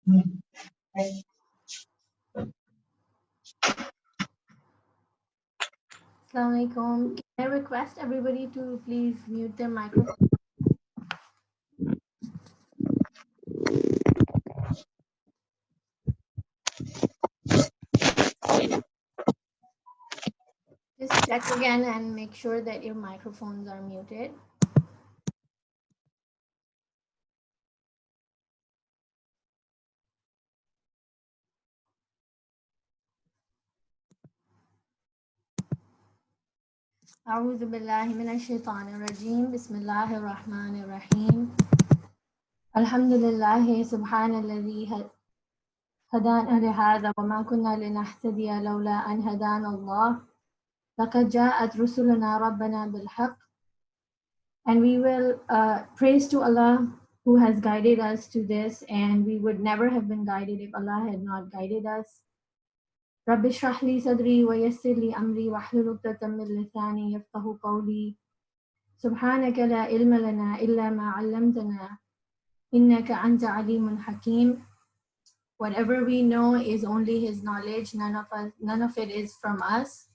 Assalamu alaikum. Can I request everybody to please mute their microphone? Just check again and make sure that your microphones are muted. أعوذ بالله من الشيطان الرجيم بسم الله الرحمن الرحيم الحمد لله سبحان الذي هدانا لهذا وما كنا لنهتدي لولا أن هدانا الله لقد جاءت رسلنا ربنا بالحق. And we will praise to Allah who has guided us to this, and we would never have been guided if Allah had not guided us. رب اشرح لي صدري ويسر لي أمري واحلل عقدة من لساني يفقهوا قولي سبحانك لا علم لنا إلا ما علمتنا إنك أنت عليم حكيم. Whatever we know is only His knowledge. None of it is from us.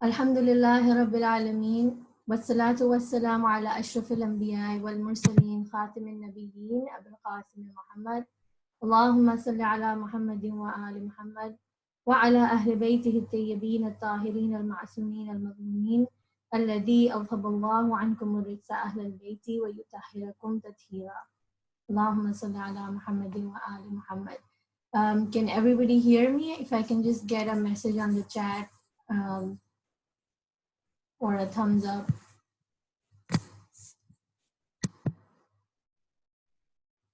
Alhamdulillahi Rabbil Alameen. Wassalatu wassalamu ala ashrafil anbiya wal mursaleen khatimin nabiyyin Abul Qasim Muhammad. Allahumma salli ala Muhammadin wa ali Muhammad wa ala ahli baytihi at-tayyibin at-tahirin al-ma'sumin al-mazlumin alladhi adhhaba Allahu ankum ar-rijsa ahli al-bayti wa yutahhirakum tathira. Allahumma salli ala Muhammadin wa ali Muhammad. Can everybody hear me? If I can just get a message on the chat or a thumbs up.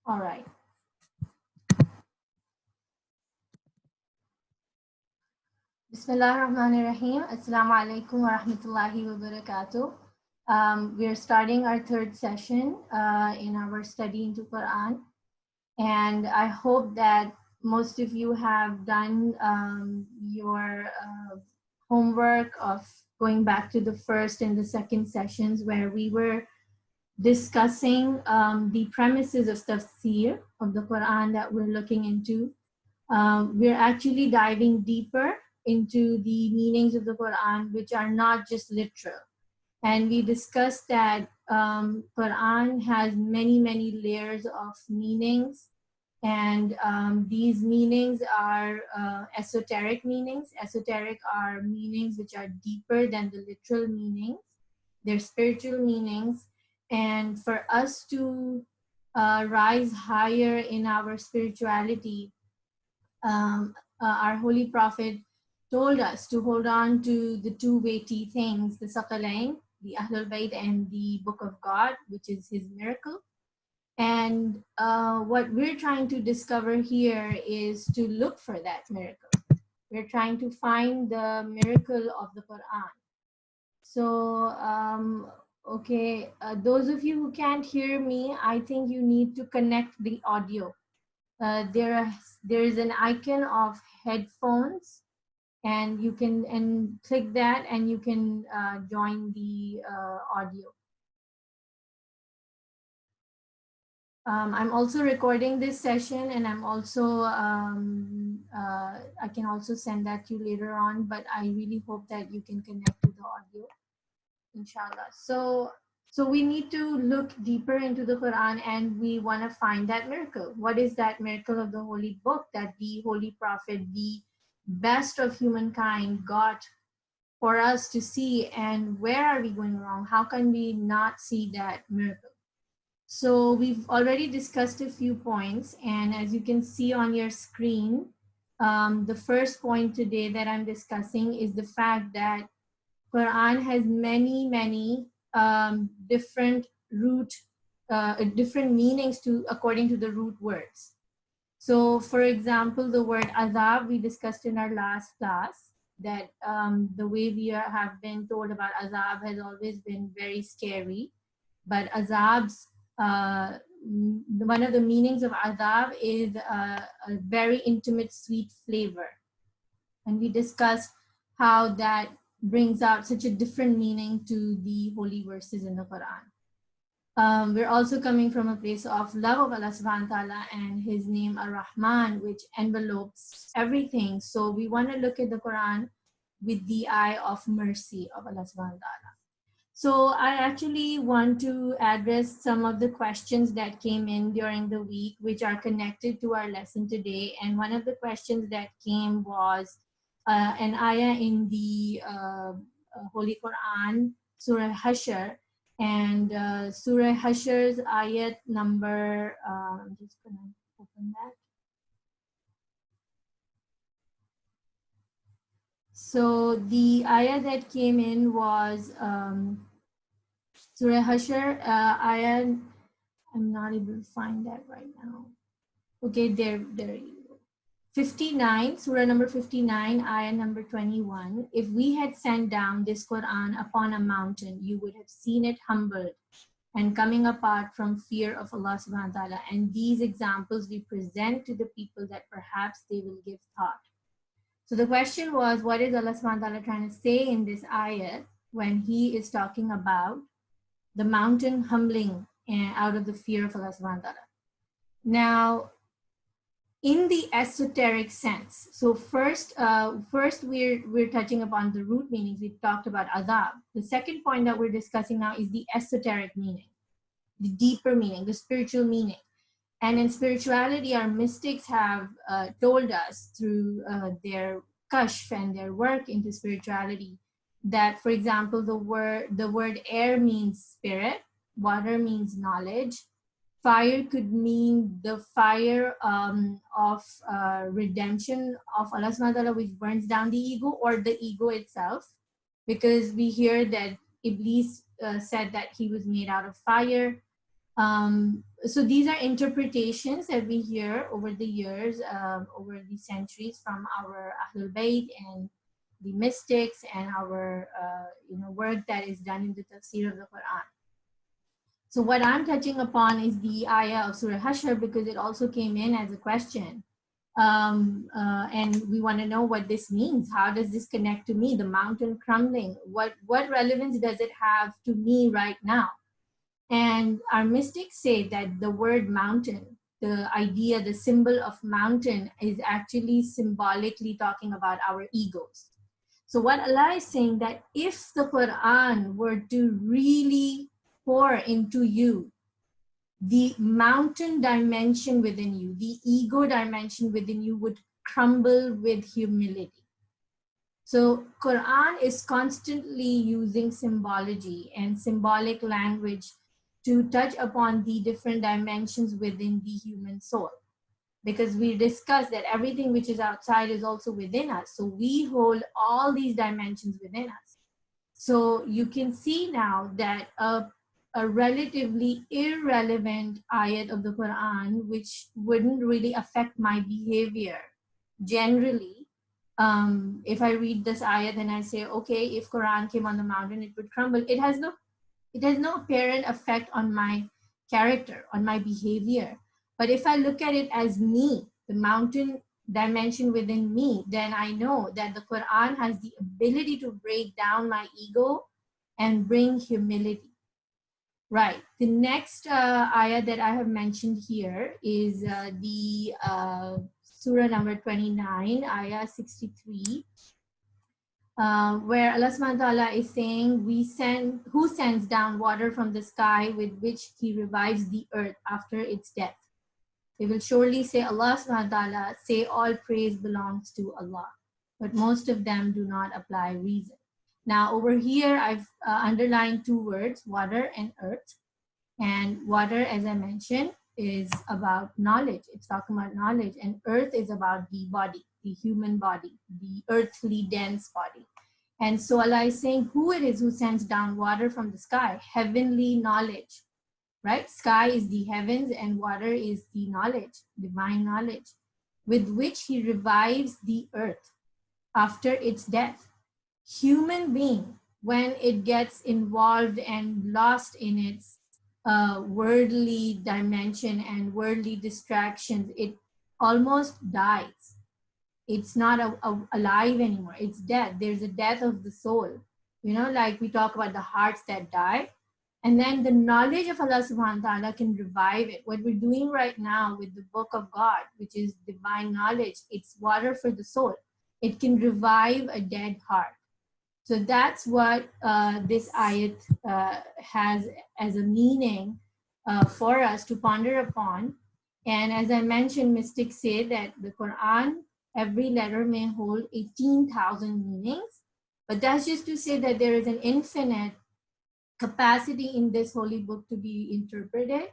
All right. Bismillahirrahmanirrahim. Assalamu alaikum wa rahmatullahi wa barakatuh. We are starting our third session in our study into Quran. And I hope that most of you have done your homework of going back to the first and the second sessions where we were discussing the premises of tafsir of the Quran that we're looking into. We're actually diving deeper into the meanings of the Quran, which are not just literal. And we discussed that Quran has many, many layers of meanings. And these meanings are esoteric meanings. Esoteric are meanings which are deeper than the literal meanings. They're spiritual meanings. And for us to rise higher in our spirituality, our Holy Prophet told us to hold on to the two weighty things, the Saqalain, the Ahlul Bayt, and the Book of God, which is His miracle. And what we're trying to discover here is to look for that miracle. We're trying to find the miracle of the Quran. So, okay, those of you who can't hear me, I think you need to connect the audio. There is an icon of headphones, and you can click that and you can join the audio. I'm also recording this session, and I'm also I can also send that to you later on, but I really hope that you can connect to the audio, inshallah. So we need to look deeper into the Quran, and we want to find that miracle. What is that miracle of the Holy Book that the Holy Prophet, the best of humankind, got for us to see, and where are we going wrong? How can we not see that miracle? So we've already discussed a few points, and as you can see on your screen, the first point today that I'm discussing is the fact that Quran has many, many different different meanings according to the root words. So for example, the word azab we discussed in our last class, that the way we have been told about azab has always been very scary, but azab's one of the meanings of azab is a very intimate sweet flavor. And we discussed how that brings out such a different meaning to the holy verses in the Quran. We're also coming from a place of love of Allah subhanahu wa ta'ala and his name Ar-Rahman, which envelopes everything. So we want to look at the Quran with the eye of mercy of Allah subhanahu wa ta'ala. So I actually want to address some of the questions that came in during the week, which are connected to our lesson today. And one of the questions that came was an ayah in the Holy Quran, Surah Hashr, and Surah Hashr's ayat number, I'm just going to open that. So the ayah that came in was Surah Hashr, ayah, I'm not able to find that right now. Okay, there you go. 59, Surah number 59, ayah number 21. If we had sent down this Quran upon a mountain, you would have seen it humbled and coming apart from fear of Allah subhanahu wa ta'ala. And these examples we present to the people that perhaps they will give thought. So the question was, what is Allah subhanahu wa ta'ala trying to say in this ayah when he is talking about the mountain humbling and out of the fear of Allah subhanahu wa ta'ala? Now, in the esoteric sense, so first we're touching upon the root meanings. We've talked about adab. The second point that we're discussing now is the esoteric meaning, the deeper meaning, the spiritual meaning. And in spirituality, our mystics have told us through their kashf and their work into spirituality that, for example, the word air means spirit, water means knowledge, fire could mean the fire of redemption of Allah subhanahu wa ta'ala, which burns down the ego, or the ego itself, because we hear that Iblis said that he was made out of fire. So these are interpretations that we hear over the years, over the centuries, from our Ahlul Bayt and the mystics and our work that is done in the tafsir of the Quran. So what I'm touching upon is the ayah of Surah Hashr, because it also came in as a question. And we want to know what this means. How does this connect to me? The mountain crumbling. What relevance does it have to me right now? And our mystics say that the word mountain, the idea, the symbol of mountain, is actually symbolically talking about our egos. So what Allah is saying, that if the Quran were to really pour into you, the mountain dimension within you, the ego dimension within you, would crumble with humility. So Quran is constantly using symbology and symbolic language to touch upon the different dimensions within the human soul. Because we discussed that everything which is outside is also within us. So we hold all these dimensions within us. So you can see now that a relatively irrelevant ayat of the Quran, which wouldn't really affect my behavior generally, if I read this ayat and I say, okay, if Quran came on the mountain, it would crumble. It has no apparent effect on my character, on my behavior. But if I look at it as me, the mountain dimension within me, then I know that the Quran has the ability to break down my ego and bring humility. Right. The next ayah that I have mentioned here is the Surah number 29, ayah 63. Where Allah subhanahu wa ta'ala is saying, who sends down water from the sky with which he revives the earth after its death? They will surely say, Allah subhanahu wa ta'ala, say all praise belongs to Allah. But most of them do not apply reason. Now over here, I've underlined two words, water and earth. And water, as I mentioned, is about knowledge. It's talking about knowledge. And earth is about the body, the human body, the earthly dense body. And so Allah is saying who it is who sends down water from the sky, heavenly knowledge, right? Sky is the heavens and water is the knowledge, divine knowledge, with which he revives the earth after its death. Human being, when it gets involved and lost in its worldly dimension and worldly distractions, it almost dies. It's not alive anymore. It's dead. There's a death of the soul. You know, like we talk about the hearts that die. And then the knowledge of Allah subhanahu wa ta'ala can revive it. What we're doing right now with the book of God, which is divine knowledge, it's water for the soul. It can revive a dead heart. So that's what this ayat has as a meaning for us to ponder upon. And as I mentioned, mystics say that the Quran, every letter may hold 18,000 meanings. But that's just to say that there is an infinite capacity in this holy book to be interpreted,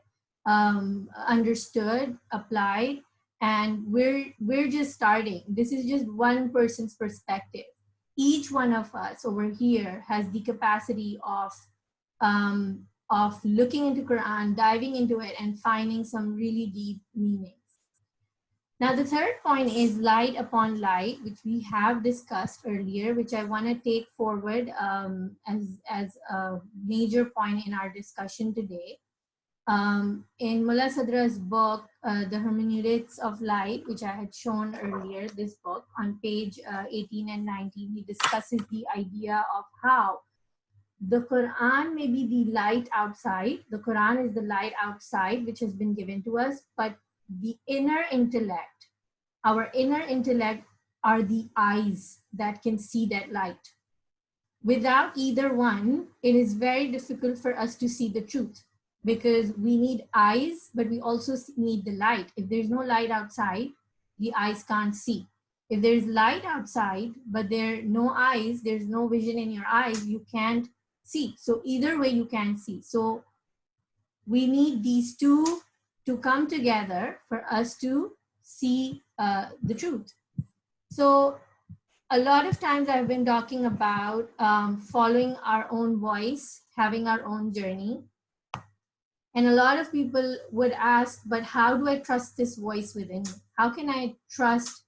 understood, applied, and we're just starting. This is just one person's perspective. Each one of us over here has the capacity of looking into Quran, diving into it, and finding some really deep meanings. Now, the third point is light upon light, which we have discussed earlier, which I want to take forward as a major point in our discussion today. In Mullah Sadra's book, The Hermeneutics of Light, which I had shown earlier, this book, on page 18 and 19, he discusses the idea of how the Quran may be the light outside. The Quran is the light outside, which has been given to us, but the inner intellect, our inner intellect, are the eyes that can see that light. Without either one, it is very difficult for us to see the truth, because we need eyes, but we also need the light. If there's no light outside, the eyes can't see. If there's light outside, but there are no eyes, there's no vision in your eyes, you can't see. So either way, you can't see. So we need these two to come together for us to see the truth. So a lot of times I've been talking about following our own voice, having our own journey. And a lot of people would ask, but how do I trust this voice within me? How can I trust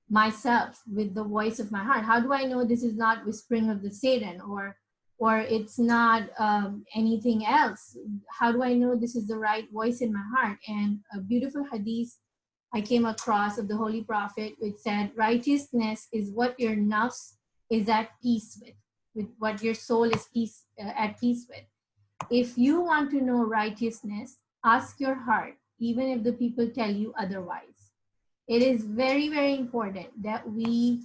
myself with the voice of my heart? How do I know this is not whispering of the Satan, or it's not anything else? How do I know this is the right voice in my heart? And a beautiful hadith I came across of the Holy Prophet, which said, righteousness is what your nafs is at peace with what your soul is at peace with. If you want to know righteousness, ask your heart, even if the people tell you otherwise. It is very, very important that we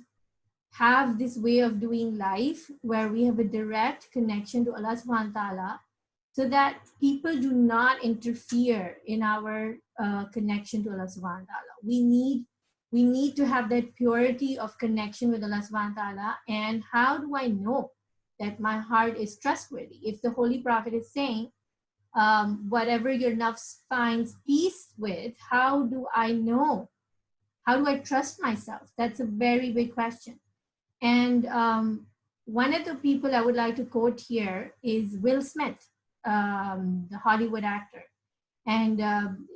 have this way of doing life where we have a direct connection to Allah subhanahu wa ta'ala, so that people do not interfere in our connection to Allah subhanahu wa ta'ala. We need to have that purity of connection with Allah subhanahu wa ta'ala. And how do I know that my heart is trustworthy? If the Holy Prophet is saying, whatever your nafs finds peace with, how do I know? How do I trust myself? That's a very big question. And one of the people I would like to quote here is Will Smith, the Hollywood actor. And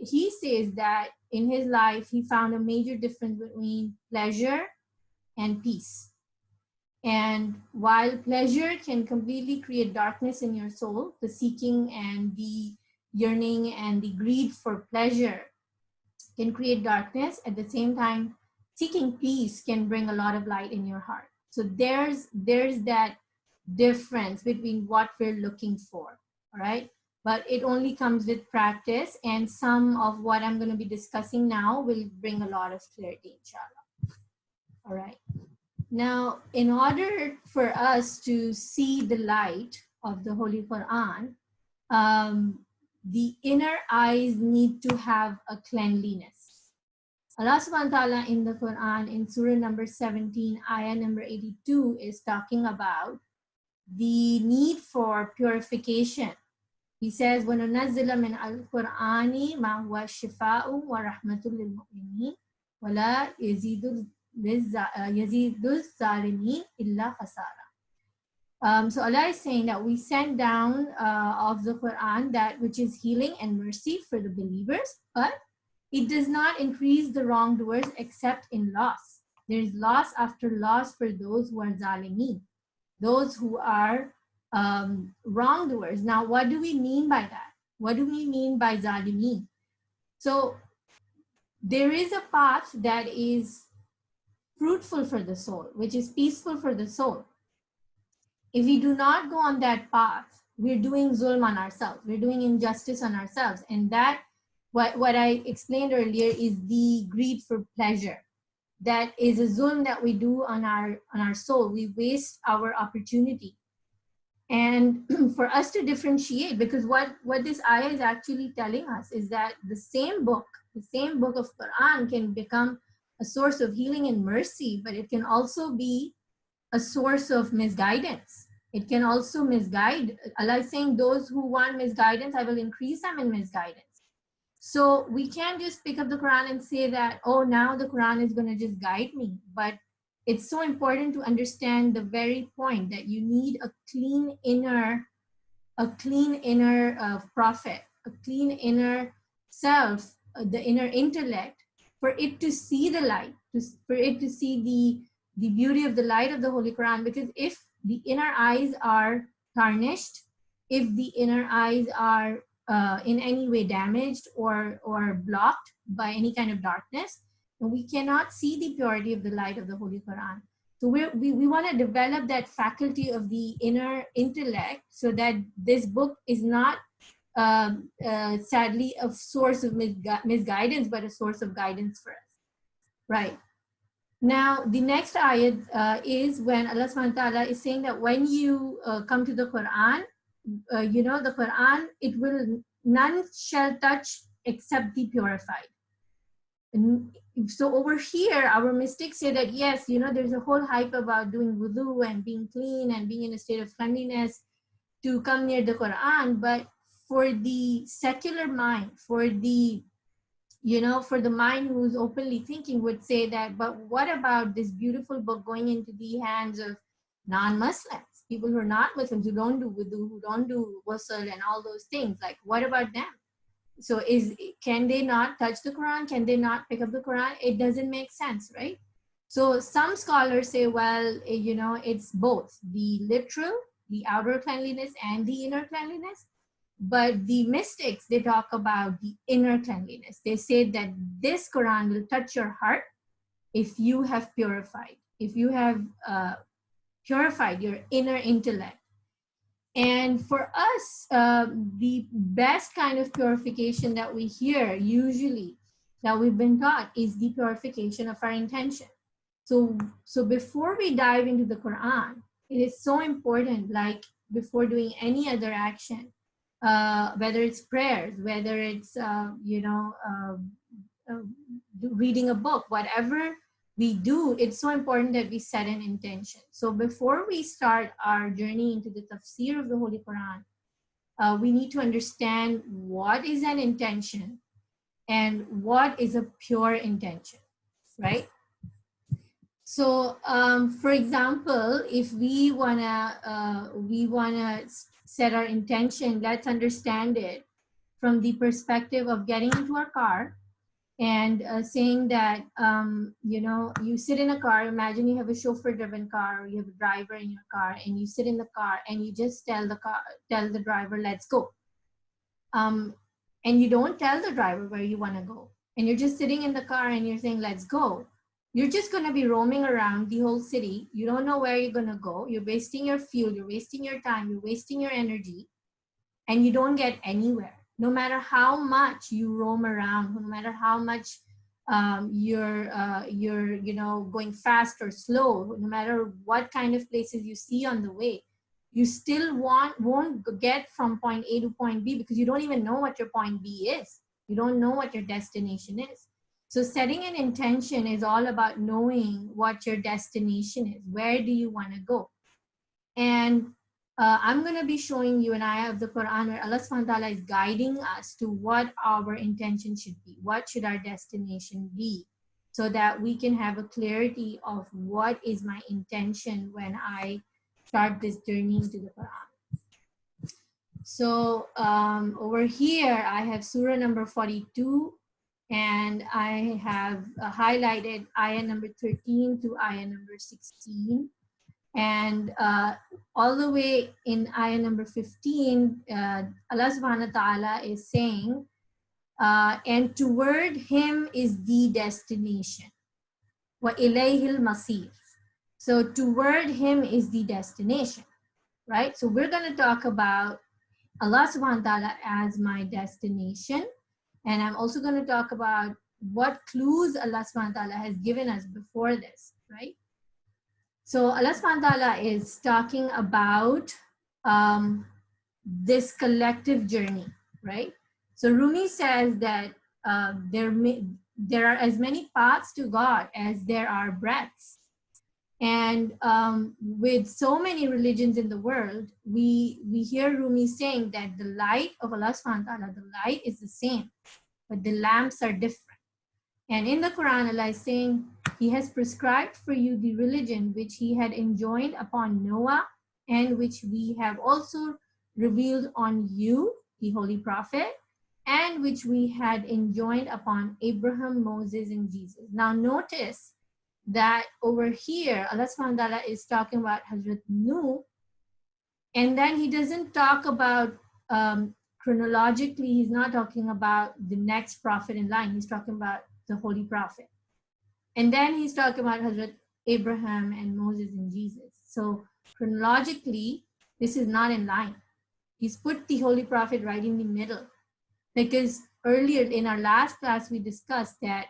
he says that in his life, he found a major difference between pleasure and peace. And while pleasure can completely create darkness in your soul, the seeking and the yearning and the greed for pleasure can create darkness. At the same time, seeking peace can bring a lot of light in your heart. So there's that difference between what we're looking for, all right? But it only comes with practice, and some of what I'm going to be discussing now will bring a lot of clarity, inshallah. All right. Now, in order for us to see the light of the Holy Quran, the inner eyes need to have a cleanliness. Allah subhanahu wa ta'ala in the Quran, in Surah number 17, ayah number 82, is talking about the need for purification. He says, وَنُنَزِّلَ مِنَ الْقُرْآنِ مَا هُوَ شِفَاءٌ وَرَحْمَةٌ لِلْمُؤْمِنِينَ وَلَا يَزِيدُ الظَّالِمِينَ إِلَّا خَسَارًا. So Allah is saying that we send down of the Quran that which is healing and mercy for the believers, but it does not increase the wrongdoers except in loss. There is loss after loss for those who are zalimeen, those who are wrongdoers. Now, what do we mean by that? What do we mean by zalimeen? So there is a path that is fruitful for the soul, which is peaceful for the soul. If we do not go on that path, we're doing zulm on ourselves. We're doing injustice on ourselves. And that, what I explained earlier, is the greed for pleasure. That is a zulm that we do on our soul. We waste our opportunity. And for us to differentiate, because what this ayah is actually telling us is that the same book of Quran can become a source of healing and mercy, but it can also be a source of misguidance. It can also misguide. Allah is saying, those who want misguidance, I will increase them in misguidance. So we can't just pick up the Quran and say that, oh, now the Quran is going to just guide me. But it's so important to understand the very point that you need a clean inner prophet, a clean inner self, the inner intellect, for it to see the light, for it to see the beauty of the light of the Holy Quran. Because if the inner eyes are tarnished, if the inner eyes are in any way damaged or blocked by any kind of darkness, and we cannot see the purity of the light of the Holy Quran. So we want to develop that faculty of the inner intellect so that this book is not sadly a source of misguidance, but a source of guidance for us. Right. Now, the next ayat is when Allah subhanahu wa ta'ala is saying that when you come to the Quran, the Quran, none shall touch except the purified. And so over here, our mystics say that, yes, there's a whole hype about doing wudu and being clean and being in a state of cleanliness to come near the Quran. But for the secular mind, for the mind who's openly thinking, would say that, but what about this beautiful book going into the hands of non-Muslims, people who are not Muslims, who don't do wudu, who don't do ghusl and all those things? Like, what about them? So can they not touch the Quran? Can they not pick up the Quran? It doesn't make sense, right? So some scholars say, well, it's both the literal, the outer cleanliness and the inner cleanliness. But the mystics, they talk about the inner cleanliness. They say that this Quran will touch your heart if you have purified, if you have purified your inner intellect. And for us, the best kind of purification that we hear usually, that we've been taught, is the purification of our intention. So before we dive into the Quran, it is so important, like before doing any other action, whether it's prayers, whether it's reading a book, whatever we do, it's so important that we set an intention. So before we start our journey into the tafsir of the Holy Quran, we need to understand what is an intention and what is a pure intention, right? So, for example, if we wanna set our intention, let's understand it from the perspective of getting into our car and saying that, you sit in a car. Imagine you have a chauffeur-driven car, or you have a driver in your car, and you sit in the car and you just tell the driver, let's go. And you don't tell the driver where you want to go, and you're just sitting in the car and you're saying, let's go. You're just going to be roaming around the whole city. You don't know where you're going to go. You're wasting your fuel. You're wasting your time. You're wasting your energy, and you don't get anywhere. No matter how much you roam around, no matter how much you're going fast or slow, no matter what kind of places you see on the way, you still won't get from point A to point B, because you don't even know what your point B is. You don't know what your destination is. So setting an intention is all about knowing what your destination is. Where do you want to go? And I'm going to be showing you an ayah of the Quran where Allah subhanahu wa ta'ala is guiding us to what our intention should be. What should our destination be? So that we can have a clarity of what is my intention when I start this journey into the Quran. So over here, I have Surah number 42. And I have highlighted ayah number 13 to ayah number 16. And all the way in ayah number 15, Allah subhanahu wa ta'ala is saying, and toward him is the destination. Wa ilayhil masir. So toward him is the destination, right? So we're going to talk about Allah subhanahu wa ta'ala as my destination. And I'm also going to talk about what clues Allah subhanahu wa ta'ala has given us before this, right? So Allah subhanahu wa ta'ala is talking about this collective journey, right? So Rumi says that there are as many paths to God as there are breaths. And with so many religions in the world, we hear Rumi saying that the light of Allah subhanahu wa ta'ala, the light is the same, but the lamps are different. And in the Quran, Allah is saying, He has prescribed for you the religion which He had enjoined upon Noah, and which we have also revealed on you, the Holy Prophet, and which we had enjoined upon Abraham, Moses, and Jesus. Now notice that over here, Allah subhanahu wa ta'ala is talking about Hazrat Nuh, and then He doesn't talk about chronologically, He's not talking about the next prophet in line, He's talking about the Holy Prophet. And then He's talking about Hazrat Abraham and Moses and Jesus. So chronologically, this is not in line. He's put the Holy Prophet right in the middle. Because earlier in our last class, we discussed that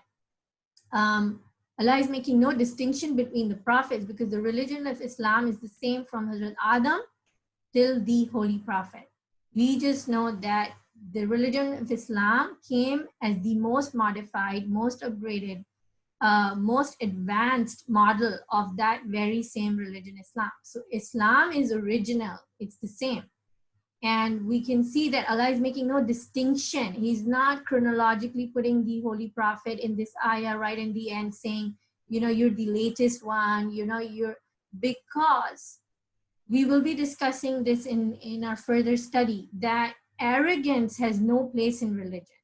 Allah is making no distinction between the prophets, because the religion of Islam is the same from Hazrat Adam till the Holy Prophet. We just know that the religion of Islam came as the most modified, most upgraded, most advanced model of that very same religion, Islam. So Islam is original, it's the same. And we can see that Allah is making no distinction. He's not chronologically putting the Holy Prophet in this ayah right in the end saying, you're the latest one, because we will be discussing this in our further study, that arrogance has no place in religion.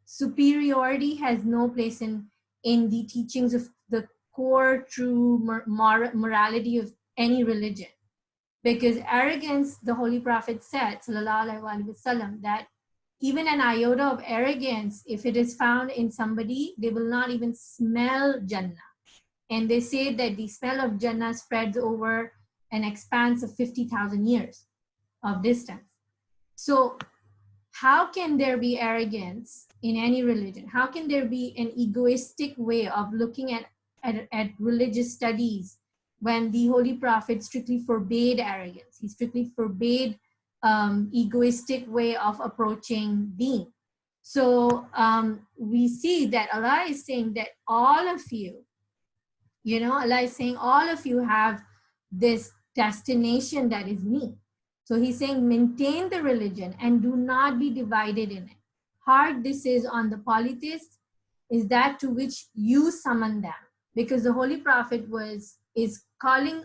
Superiority has no place in the teachings of the core true morality of any religion. Because arrogance, the Holy Prophet said, sallallahu alaihi wasallam, that even an iota of arrogance, if it is found in somebody, they will not even smell Jannah. And they say that the smell of Jannah spreads over an expanse of 50,000 years of distance. So how can there be arrogance in any religion? How can there be an egoistic way of looking at religious studies when the Holy Prophet strictly forbade arrogance? He strictly forbade egoistic way of approaching deen. So we see that Allah is saying that all of you, Allah is saying all of you have this destination that is me. So He's saying maintain the religion and do not be divided in it. Hard this is on the polytheists is that to which you summon them. Because the Holy Prophet is calling,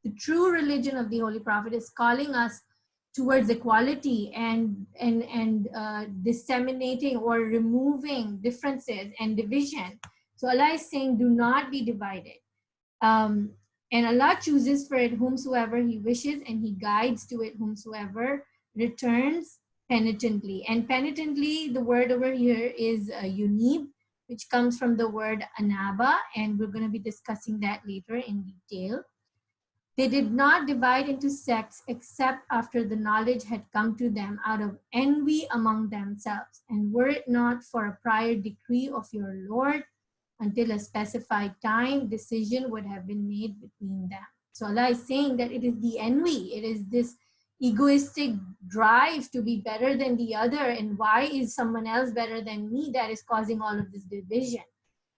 the true religion of the Holy Prophet is calling us towards equality and disseminating or removing differences and division. So Allah is saying, do not be divided. And Allah chooses for it whomsoever He wishes, and He guides to it whomsoever returns penitently. And penitently, the word over here is yunib, which comes from the word anaba, and we're going to be discussing that later in detail. They did not divide into sects except after the knowledge had come to them out of envy among themselves. And were it not for a prior decree of your Lord, until a specified time, decision would have been made between them. So Allah is saying that it is the envy, it is this egoistic drive to be better than the other, and why is someone else better than me, that is causing all of this division.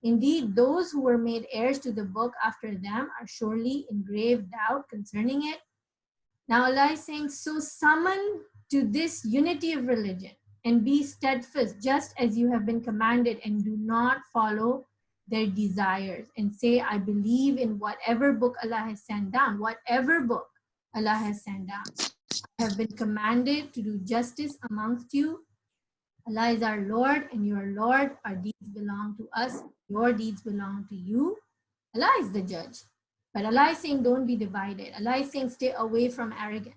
Indeed, those who were made heirs to the book after them are surely in grave doubt concerning it. Now Allah is saying, so summon to this unity of religion and be steadfast just as you have been commanded, and do not follow their desires, and say, I believe in whatever book Allah has sent down, whatever book Allah has sent down. I have been commanded to do justice amongst you. Allah is our Lord and your Lord. Our deeds belong to us. Your deeds belong to you. Allah is the judge. But Allah is saying, don't be divided. Allah is saying, stay away from arrogance.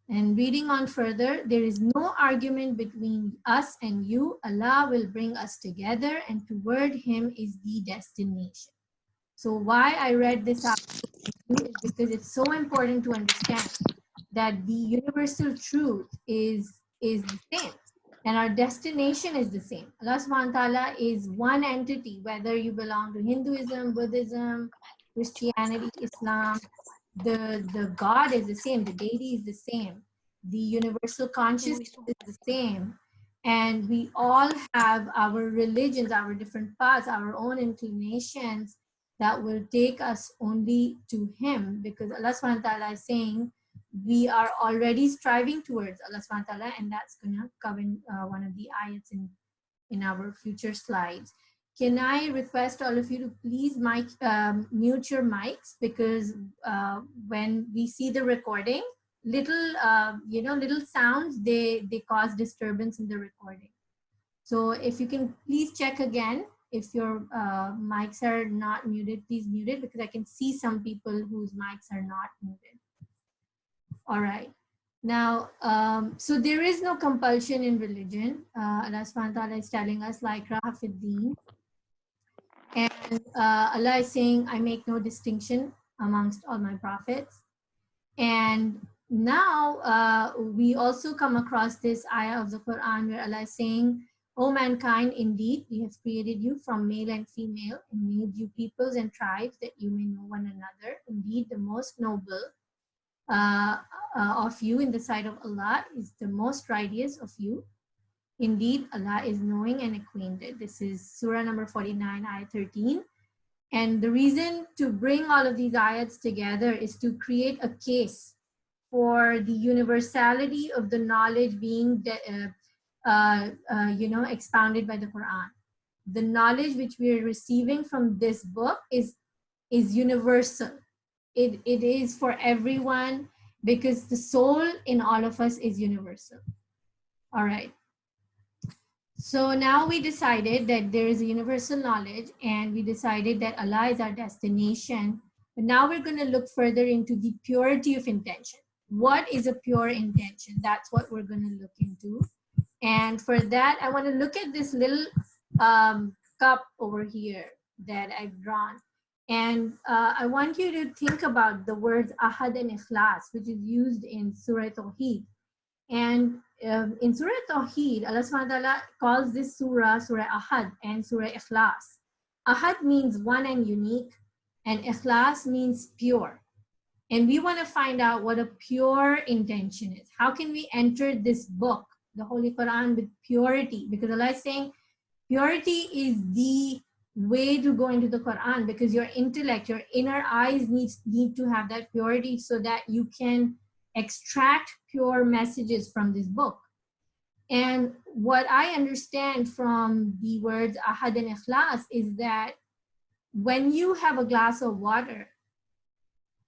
And reading on further, there is no argument between us and you. Allah will bring us together, and toward Him is the destination. So why I read this out is because it's so important to understand that the universal truth is the same, and our destination is the same. Allah subhanahu wa ta'ala is one entity, whether you belong to Hinduism, Buddhism, Christianity, Islam. The God is the same, the deity is the same, the universal consciousness is the same, and we all have our religions, our different paths, our own inclinations that will take us only to Him, because Allah subhanahu wa ta'ala is saying we are already striving towards Allah subhanahu wa ta'ala, and that's going to come in one of the ayats in our future slides. Can I request all of you to please mute your mics, because when we see the recording, little little sounds, they cause disturbance in the recording. So if you can please check again, if your mics are not muted, please mute it, because I can see some people whose mics are not muted. All right. Now, so there is no compulsion in religion. Allah subhanahu wa ta'ala is telling us, like Rahafiddin. And Allah is saying, I make no distinction amongst all my prophets. And now we also come across this ayah of the Quran where Allah is saying, O mankind, indeed, we have created you from male and female and made you peoples and tribes that you may know one another. Indeed, the most noble of you in the sight of Allah is the most righteous of you. Indeed, Allah is knowing and acquainted. This is Surah number 49, ayah 13. And the reason to bring all of these ayats together is to create a case for the universality of the knowledge being expounded by the Quran. The knowledge which we are receiving from this book is universal. It is for everyone, because the soul in all of us is universal. All right. So now we decided that there is a universal knowledge, and we decided that Allah is our destination. But now we're going to look further into the purity of intention. What is a pure intention? That's what we're going to look into. And for that, I want to look at this little cup over here that I've drawn. And I want you to think about the words Ahad and Ikhlas, which is used in Surah Tawheed. And in Surah Tawheed, Allah subhanahu wa ta'ala calls this surah Ahad and Surah Ikhlas. Ahad means one and unique, and Ikhlas means pure. And we want to find out what a pure intention is. How can we enter this book, the Holy Quran, with purity? Because Allah is saying purity is the way to go into the Quran, because your intellect, your inner eyes need to have that purity so that you can extract pure messages from this book. And what I understand from the words Ahad and Ikhlas is that when you have a glass of water,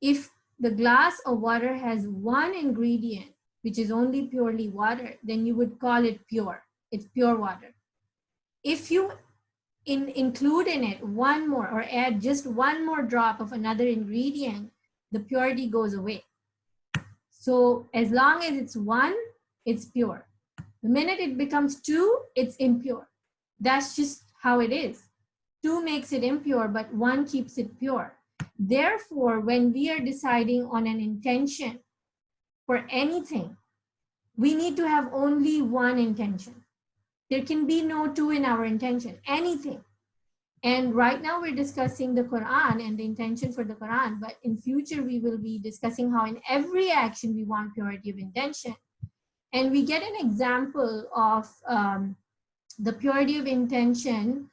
if the glass of water has one ingredient, which is only purely water, then you would call it pure. It's pure water. If you include in it one more, or add just one more drop of another ingredient, the purity goes away. So as long as it's one, it's pure. The minute it becomes two, it's impure. That's just how it is. Two makes it impure, but one keeps it pure. Therefore, when we are deciding on an intention for anything, we need to have only one intention. There can be no two in our intention, anything. And right now we're discussing the Quran and the intention for the Quran, but in future we will be discussing how in every action we want purity of intention. And we get an example of the purity of intention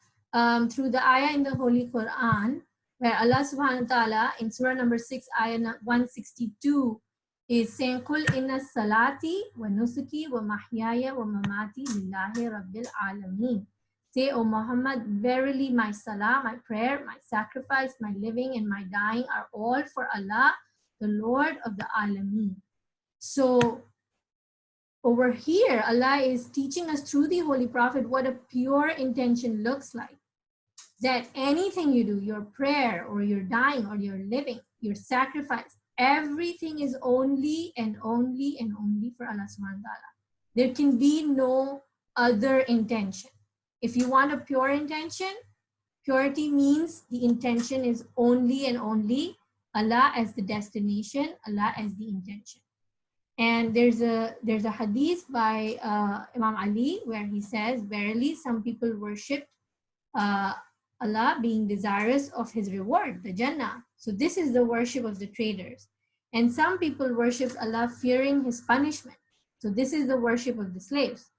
through the ayah in the Holy Quran, where Allah subhanahu wa ta'ala in Surah number 6, ayah 162 is saying, Qul inna salati wa nusuki wa mahyaya wa mamati lillahi rabbil alameen. Say, O Muhammad, verily my salah, my prayer, my sacrifice, my living, and my dying are all for Allah, the Lord of the Alameen. So over here, Allah is teaching us through the Holy Prophet what a pure intention looks like. That anything you do, your prayer or your dying or your living, your sacrifice, everything is only and only and only for Allah subhanahu wa ta'ala. There can be no other intention. If you want a pure intention, purity means the intention is only and only Allah as the destination, Allah as the intention. And there's a hadith by Imam Ali where he says, verily some people worshipped uh, Allah being desirous of his reward, the Jannah. So this is the worship of the traders. And some people worship Allah fearing his punishment. So this is the worship of the slaves.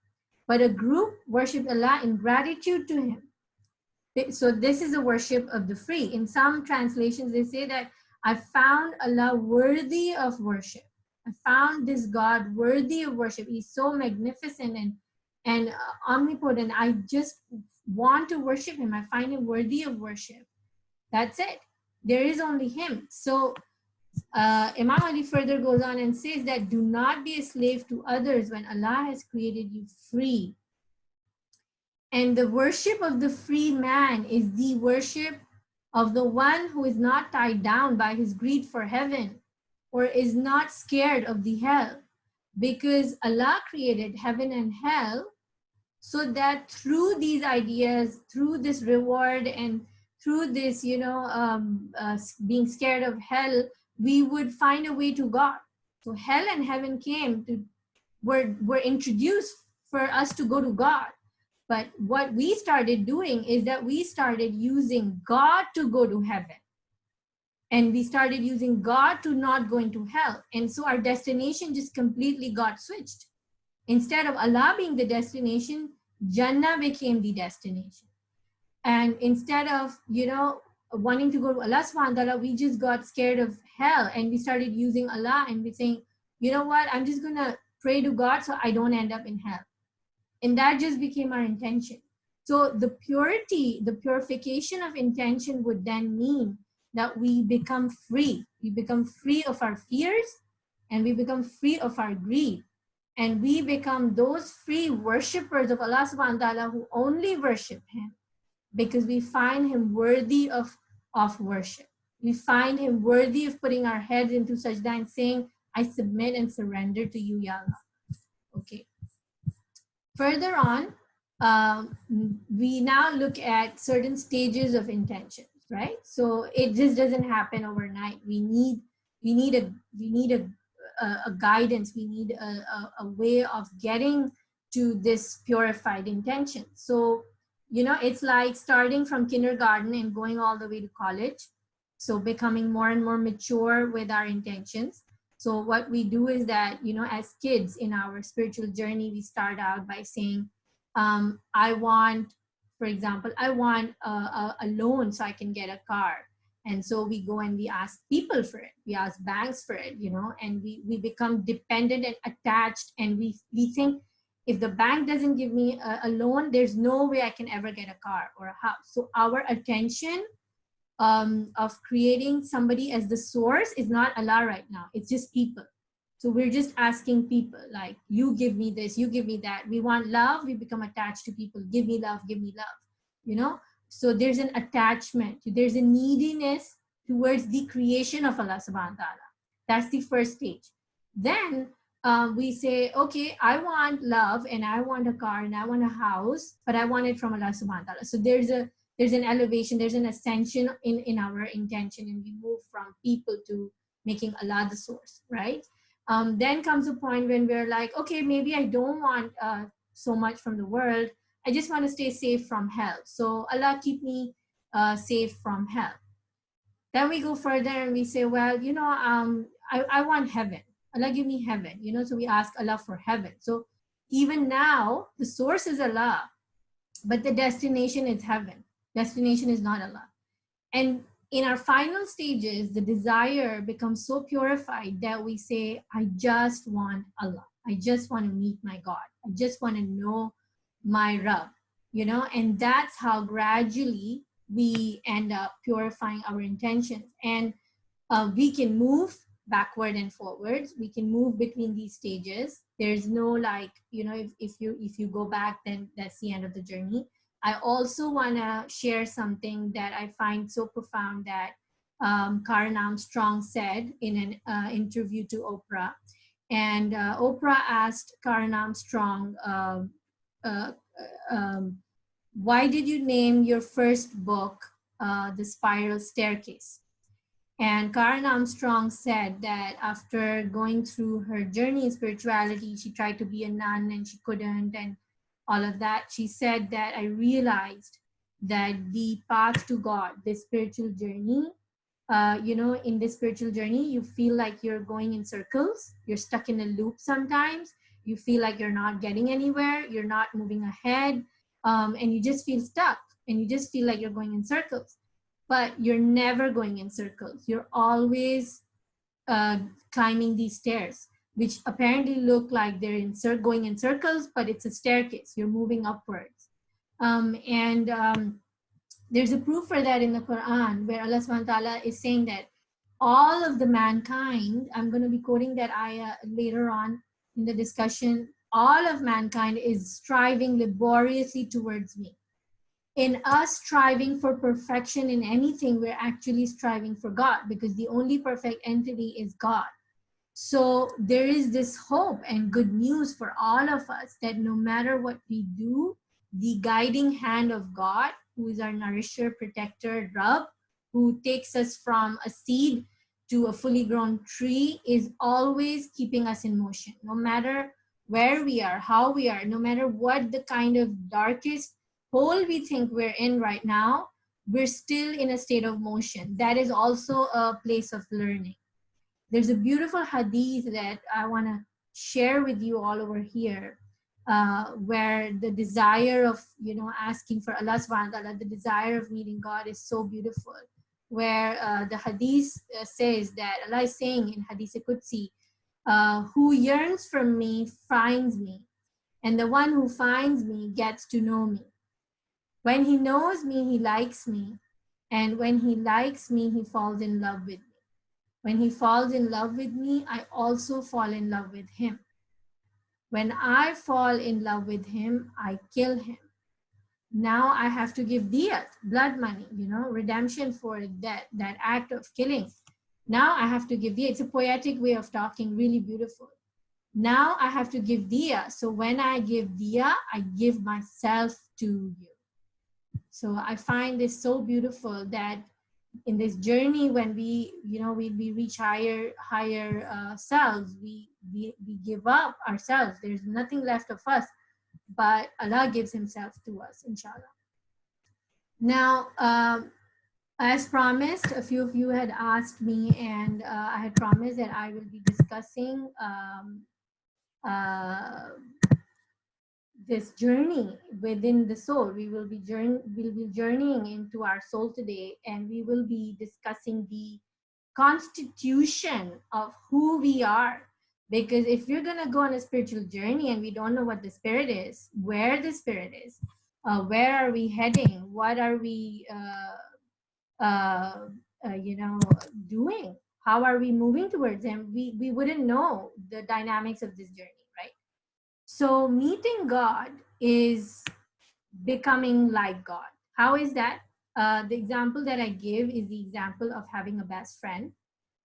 But a group worship Allah in gratitude to him. So this is the worship of the free. In some translations, they say that I found Allah worthy of worship. I found this God worthy of worship. He's so magnificent and omnipotent. I just want to worship him. I find him worthy of worship. That's it. There is only him. So Imam Ali further goes on and says that do not be a slave to others when Allah has created you free. And the worship of the free man is the worship of the one who is not tied down by his greed for heaven or is not scared of the hell. Because Allah created heaven and hell so that through these ideas, through this reward and through this, being scared of hell, we would find a way to God. So hell and heaven were introduced for us to go to God. But what we started doing is that we started using God to go to heaven. And we started using God to not go into hell. And so our destination just completely got switched. Instead of Allah being the destination, Jannah became the destination. And instead of, wanting to go to Allah subhanahu wa ta'ala, we just got scared of hell and we started using Allah and we're saying, you know what, I'm just gonna pray to God so I don't end up in hell. And that just became our intention. So the purification of intention would then mean that we become free. We become free of our fears and we become free of our greed. And we become those free worshippers of Allah subhanahu wa ta'ala who only worship him because we find him worthy of worship. We find him worthy of putting our heads into sajda and saying, I submit and surrender to you, Ya Allah. Okay. Further on, we now look at certain stages of intentions, right? So it just doesn't happen overnight. We need a guidance. We need a way of getting to this purified intention. So, it's like starting from kindergarten and going all the way to college. So becoming more and more mature with our intentions. So what we do is that, as kids in our spiritual journey, we start out by saying, I want, for example, I want a loan so I can get a car. And so we go and we ask people for it. We ask banks for it, and we become dependent and attached. And we think if the bank doesn't give me a loan, there's no way I can ever get a car or a house. So our attention of creating somebody as the source is not Allah right now. It's just people. So we're just asking people like, you give me this, you give me that. We want love. We become attached to people. Give me love, give me love, So there's an attachment. There's a neediness towards the creation of Allah subhanahu wa ta'ala. That's the first stage. Then we say, okay, I want love and I want a car and I want a house, but I want it from Allah subhanahu wa ta'ala. So there's an elevation, there's an ascension in our intention, and we move from people to making Allah the source, right? Then comes a point when we're like, okay, maybe I don't want so much from the world. I just want to stay safe from hell. So Allah keep me safe from hell. Then we go further and we say, well, I want heaven. Allah give me heaven, so we ask Allah for heaven. So even now, the source is Allah, but the destination is heaven. Destination is not Allah. And in our final stages, the desire becomes so purified that we say, I just want Allah. I just want to meet my God. I just want to know my Rabb, and that's how gradually we end up purifying our intentions. And we can move backward and forwards. We can move between these stages. There's no if you go back, then that's the end of the journey. I also want to share something that I find so profound that Karen Armstrong said in an interview to Oprah. And Oprah asked Karen Armstrong, why did you name your first book The Spiral Staircase? And Karen Armstrong said that after going through her journey in spirituality, she tried to be a nun and she couldn't, and all of that. She said that I realized that the path to God, the spiritual journey, in this spiritual journey, you feel like you're going in circles, you're stuck in a loop sometimes, you feel like you're not getting anywhere, you're not moving ahead, and you just feel stuck and you just feel like you're going in circles. But you're never going in circles. You're always climbing these stairs, which apparently look like they're going in circles, but it's a staircase. You're moving upwards. There's a proof for that in the Quran, where Allah subhanahu wa ta'ala is saying that all of the mankind, I'm going to be quoting that ayah later on in the discussion, all of mankind is striving laboriously towards me. In us striving for perfection in anything, we're actually striving for God, because the only perfect entity is God. So there is this hope and good news for all of us that no matter what we do, the guiding hand of God, who is our nourisher, protector, Rabb, who takes us from a seed to a fully grown tree, is always keeping us in motion. No matter where we are, how we are, no matter what the kind of darkest hole we think we're in right now, we're still in a state of motion. That is also a place of learning. There's a beautiful hadith that I want to share with you all over here, where the desire of, asking for Allah subhanahu wa ta'ala, the desire of meeting God is so beautiful, where the hadith says that Allah is saying in Hadith Qudsi, who yearns for me finds me, and the one who finds me gets to know me. When he knows me, he likes me. And when he likes me, he falls in love with me. When he falls in love with me, I also fall in love with him. When I fall in love with him, I kill him. Now I have to give diyat, blood money, redemption for that act of killing. Now I have to give diyat. It's a poetic way of talking, really beautiful. Now I have to give diya. So when I give diya, I give myself to you. So I find this so beautiful that in this journey, when we reach higher selves, we give up ourselves. There's nothing left of us, but Allah gives himself to us, inshallah. Now, as promised, a few of you had asked me, and I had promised that I will be discussing this journey within the soul. We'll be journeying into our soul today, and we will be discussing the constitution of who we are. Because if you're going to go on a spiritual journey and we don't know what the spirit is, where the spirit is, where are we heading, what are we doing, how are we moving towards him, we wouldn't know the dynamics of this journey, right? So meeting God is becoming like God. How is that? The example that I give is the example of having a best friend.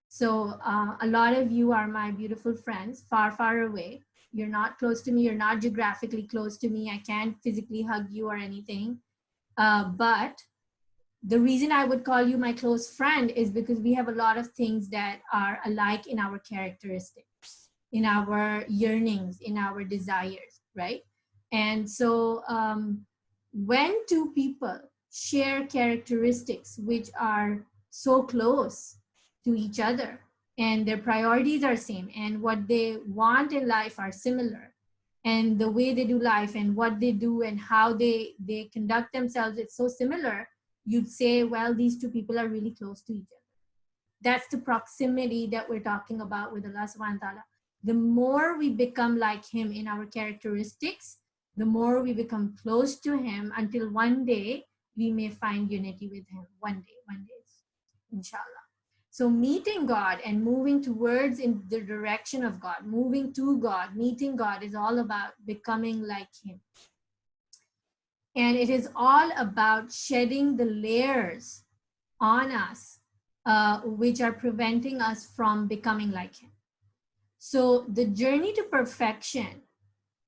So a lot of you are my beautiful friends, far, far away. You're not close to me. You're not geographically close to me. I can't physically hug you or anything. But the reason I would call you my close friend is because we have a lot of things that are alike in our characteristics, in our yearnings, in our desires, right? And so when two people share characteristics which are so close to each other, and their priorities are same, and what they want in life are similar, and the way they do life and what they do and how they conduct themselves, it's so similar, you'd say, well, these two people are really close to each other. That's the proximity that we're talking about with Allah subhanahu wa ta'ala. The more we become like him in our characteristics, the more we become close to him, until one day we may find unity with him. One day, inshallah. So meeting God and moving towards in the direction of God, moving to God, meeting God is all about becoming like him. And it is all about shedding the layers on us, which are preventing us from becoming like him. So the journey to perfection,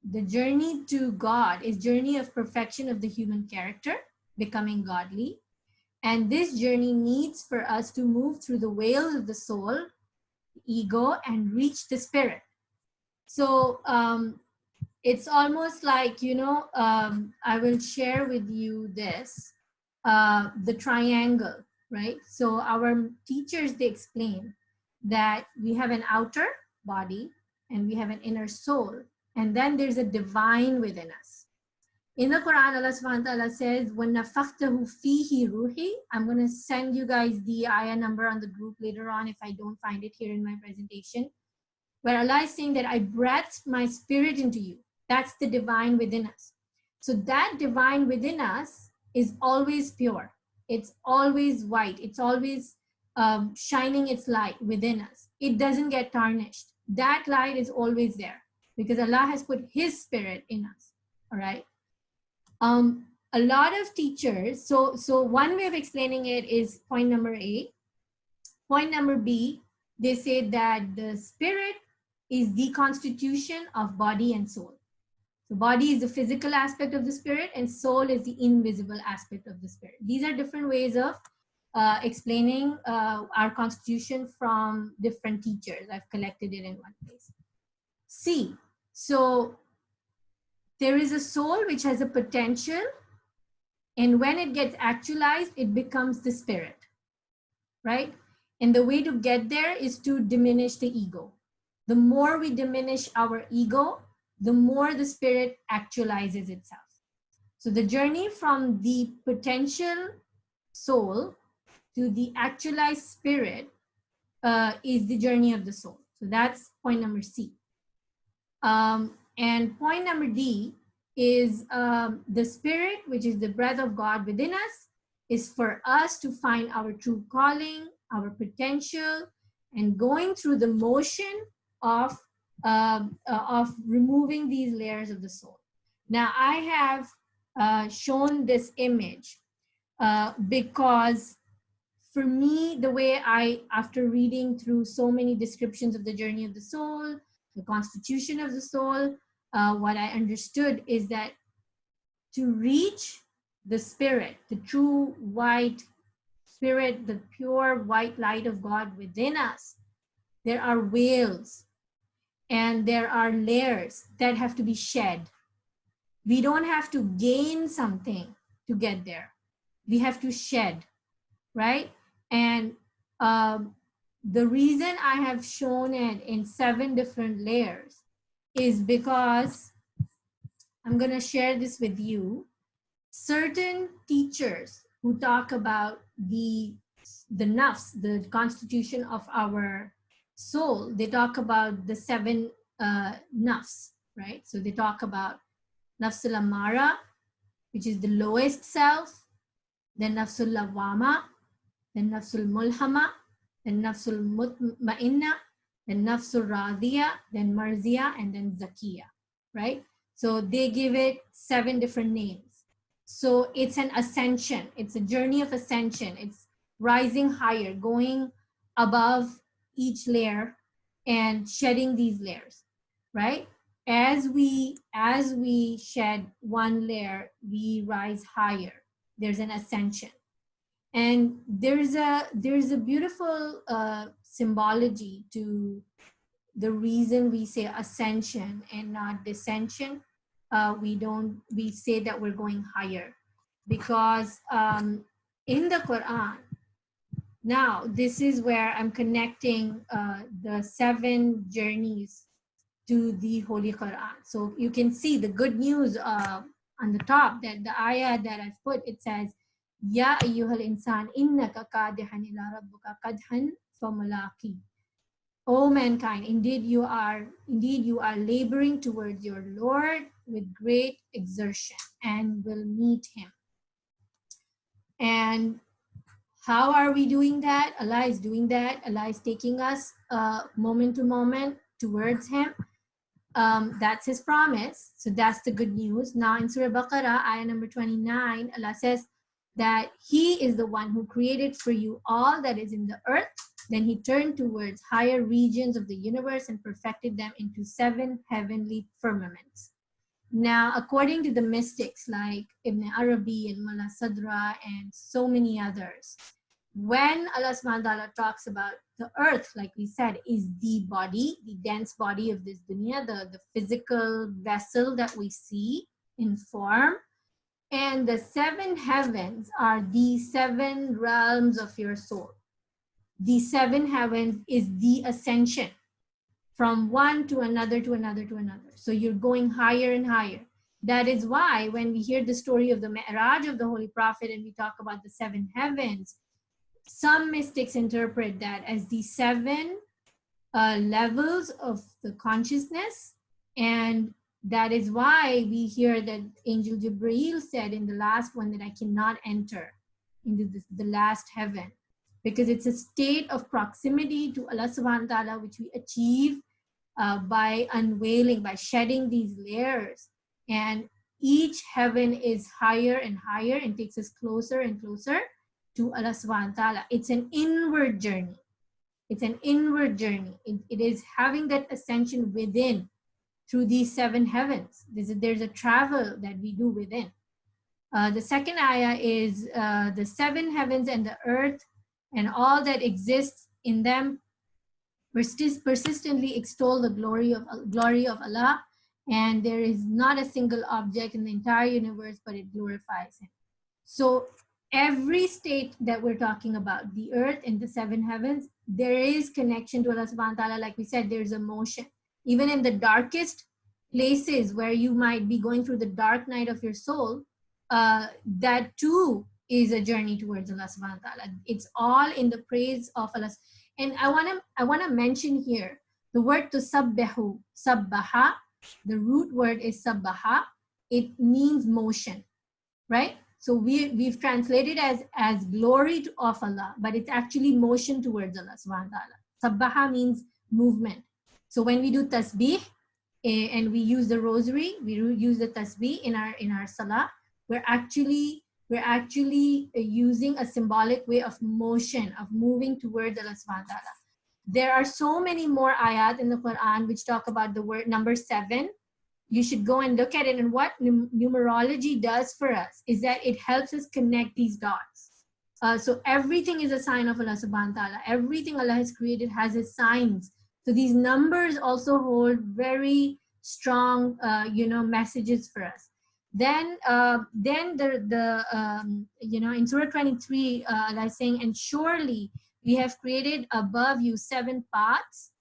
the journey to God, is journey of perfection of the human character, becoming godly. And this journey needs for us to move through the veils of the soul, ego, and reach the spirit. So it's almost like, I will share with you this, the triangle, right? So our teachers, they explain that we have an outer body and we have an inner soul, and then there's a divine within us. In the Quran, Allah subhanahu wa ta'ala says, وَنَفَخْتَهُ فِيهِ ruhi. I'm going to send you guys the ayah number on the group later on if I don't find it here in my presentation, where Allah is saying that I breathed my spirit into you. That's the divine within us. So that divine within us is always pure. It's always white. It's always shining its light within us. It doesn't get tarnished. That light is always there because Allah has put His spirit in us. All right. A lot of teachers, so one way of explaining it is point number A. Point number B, they say that the spirit is the constitution of body and soul. So body is the physical aspect of the spirit and soul is the invisible aspect of the spirit. These are different ways of explaining our constitution from different teachers. I've collected it in one place. C, so there is a soul which has a potential, and when it gets actualized, it becomes the spirit, right? And the way to get there is to diminish the ego. The more we diminish our ego, the more the spirit actualizes itself. So the journey from the potential soul to the actualized spirit is the journey of the soul. So that's point number C. And point number D is the spirit, which is the breath of God within us, is for us to find our true calling, our potential, and going through the motion of removing these layers of the soul. Now, I have shown this image because for me, the way after reading through so many descriptions of the journey of the soul, the constitution of the soul, what I understood is that to reach the spirit, the true white spirit, the pure white light of God within us, there are veils and there are layers that have to be shed. We don't have to gain something to get there. We have to shed, right? And the reason I have shown it in 7 different layers is because I'm going to share this with you. Certain teachers who talk about the nafs, the constitution of our soul, they talk about the 7 nafs, right? So they talk about nafsul amara, which is the lowest self, then nafsul lawama, then nafsul mulhama, then nafsul mutma'inna, then nafsul radhiya, then marziya, and then zakiya, right? So they give it 7 different names. So it's an ascension. It's a journey of ascension. It's rising higher, going above each layer and shedding these layers, right? As we shed one layer, we rise higher. There's an ascension. And there's a beautiful symbology to the reason we say ascension and not descension. We say that we're going higher because in the Quran, now this is where I'm connecting the 7 journeys to the Holy Quran. So you can see the good news on the top, that the ayah that I've put, it says, Ya ayyuhal insan innaka qadihan ila rabbuka qadhan famulaqi. O mankind, indeed you are laboring towards your Lord with great exertion and will meet him. And how are we doing that? Allah is doing that. Allah is taking us moment to moment towards him. That's his promise. So that's the good news. Now in Surah Baqarah, ayah number 29, Allah says that he is the one who created for you all that is in the earth. Then he turned towards higher regions of the universe and perfected them into 7 heavenly firmaments. Now, according to the mystics like Ibn Arabi and Mullah Sadra and so many others, when Allah subhanahu wa ta'ala talks about the earth, like we said, is the body, the dense body of this dunya, the physical vessel that we see in form, and the seven heavens are the seven realms of your soul. The seven heavens is the ascension from one to another, to another, to another. So you're going higher and higher. That is why when we hear the story of the Mi'raj of the Holy Prophet and we talk about the seven heavens, some mystics interpret that as the seven levels of the consciousness. And that is why we hear that Angel Jibreel said in the last one that I cannot enter into the last heaven, because it's a state of proximity to Allah subhanahu wa ta'ala, which we achieve by unveiling, by shedding these layers. And each heaven is higher and higher and takes us closer and closer to Allah subhanahu wa ta'ala. It's an inward journey. It's an inward journey. It is having that ascension within through these seven heavens. There's a travel that we do within. The second ayah is the seven heavens and the earth and all that exists in them persistently extol the glory of Allah, and there is not a single object in the entire universe but it glorifies Him. So every state that we're talking about, the earth and the seven heavens, there is connection to Allah subhanahu wa ta'ala. Like we said, there's a motion. Even in the darkest places where you might be going through the dark night of your soul, that too is a journey towards Allah subhanahu wa ta'ala. It's all in the praise of Allah. And I wanna mention here the word to sabbahu, sabbaha, the root word is sabbaha. It means motion, right? So we've translated as glory of Allah, but it's actually motion towards Allah subhanahu wa ta'ala. Sabbaha means movement. So when we do tasbih and we use the rosary, we use the tasbih in our salah, we're actually using a symbolic way of motion, of moving towards Allah subhanahu wa ta'ala. There are so many more ayat in the Quran which talk about the word number 7. You should go and look at it. And what numerology does for us is that it helps us connect these dots. So everything is a sign of Allah subhanahu wa ta'ala. Everything Allah has created has its signs. So these numbers also hold very strong, messages for us. Then in Surah 23, Allah is saying, and surely we have created above you 7 paths,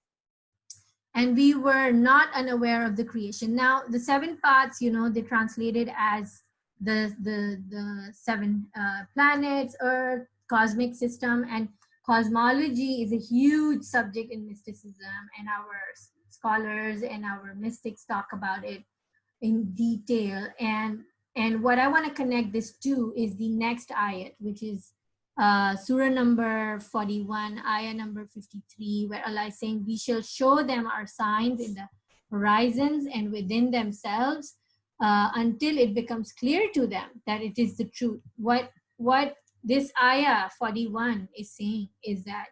and we were not unaware of the creation. Now, the 7 paths, they translated as the 7 planets, Earth, cosmic system, and cosmology is a huge subject in mysticism, and our scholars and our mystics talk about it in detail. And what I want to connect this to is the next ayat, which is Surah number 41, ayah number 53, where Allah is saying, we shall show them our signs in the horizons and within themselves until it becomes clear to them that it is the truth. What this ayah 41 is saying is that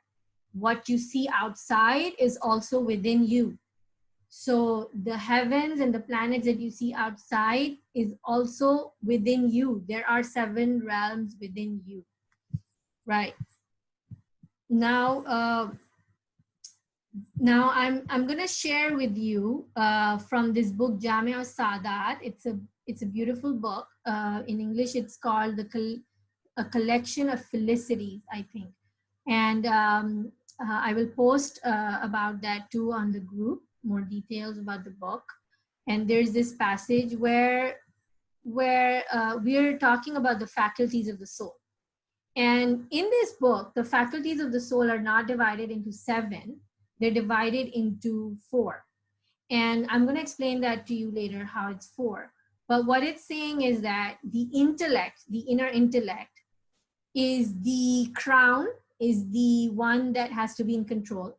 what you see outside is also within you. So the heavens and the planets that you see outside is also within you. There are 7 realms within you. Right. Now, I'm gonna share with you from this book Jami' al-Saadat. It's a beautiful book. In English, it's called A Collection of Felicities, I think. And I will post about that too on the group, more details about the book. And there's this passage where we're talking about the faculties of the soul. And in this book, the faculties of the soul are not divided into 7. They're divided into 4. And I'm going to explain that to you later, how it's 4. But what it's saying is that the intellect, the inner intellect, is the crown, is the one that has to be in control.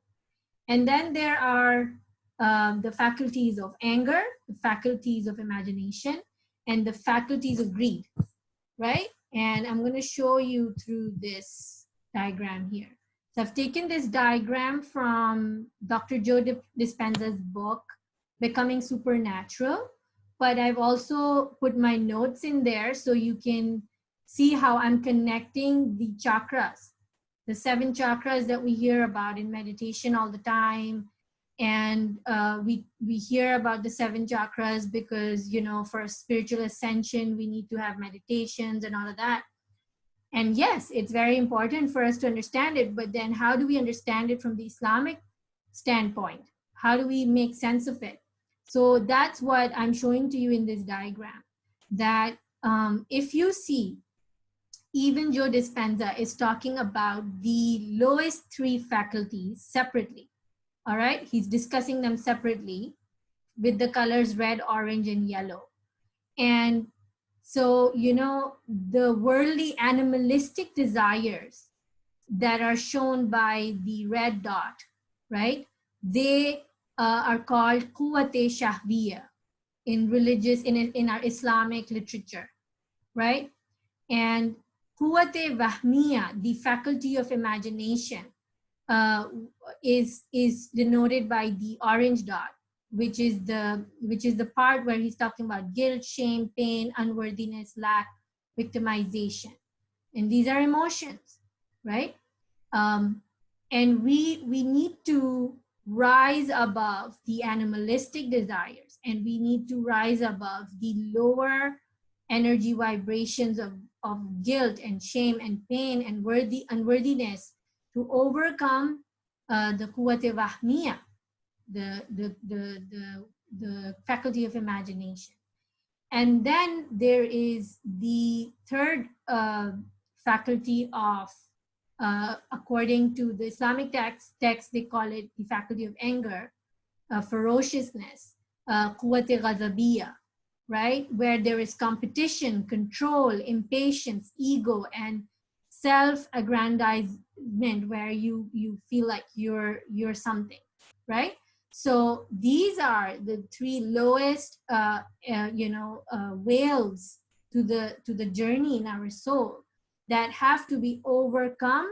And then there are the faculties of anger, the faculties of imagination, and the faculties of greed, right? And I'm going to show you through this diagram here. So I've taken this diagram from Dr. Joe Dispenza's book, Becoming Supernatural, but I've also put my notes in there so you can see how I'm connecting the chakras, the 7 chakras that we hear about in meditation all the time. And we hear about the 7 chakras because, you know, for spiritual ascension, we need to have meditations and all of that. And yes, it's very important for us to understand it, but then how do we understand it from the Islamic standpoint? How do we make sense of it? So that's what I'm showing to you in this diagram, that if you see, even Joe Dispenza is talking about the lowest 3 faculties separately. All right, he's discussing them separately with the colors red, orange, and yellow. And so, you know, the worldly animalistic desires that are shown by the red dot, right? They are called quwwat-e shahwiya in religious, in our Islamic literature, right? And quwwat-e wahmiya, the faculty of imagination, is denoted by the orange dot, which is the part where he's talking about guilt, shame, pain, unworthiness, lack, victimization. And these are emotions, right? And we need to rise above the animalistic desires, and we need to rise above the lower energy vibrations of guilt and shame and pain and unworthiness to overcome the quwwat-e wahmiya, the faculty of imagination. And then there is the third faculty of, according to the Islamic text, they call it the faculty of anger, ferociousness, quwwat-e ghazabiyya, right? Where there is competition, control, impatience, ego, and self-aggrandizement, where you feel like you're something, right? So these are the 3 lowest, whales to the journey in our soul that have to be overcome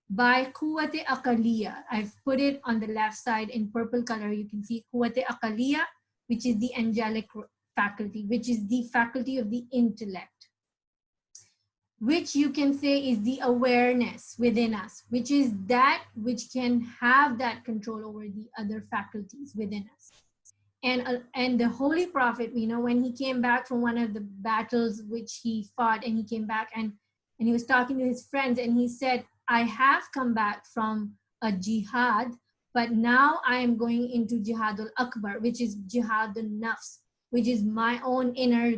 by quwwat-e aqaliyya. I've put it on the left side in purple color. You can see quwwat-e aqaliyya, which is the angelic faculty, which is the faculty of the intellect, which you can say is the awareness within us, which is that which can have that control over the other faculties within us. And the Holy Prophet, you know, when he came back from one of the battles which he fought, and he came back and he was talking to his friends, and he said, I have come back from a jihad, but now I am going into jihad al-akbar, which is jihad al-nafs, which is my own inner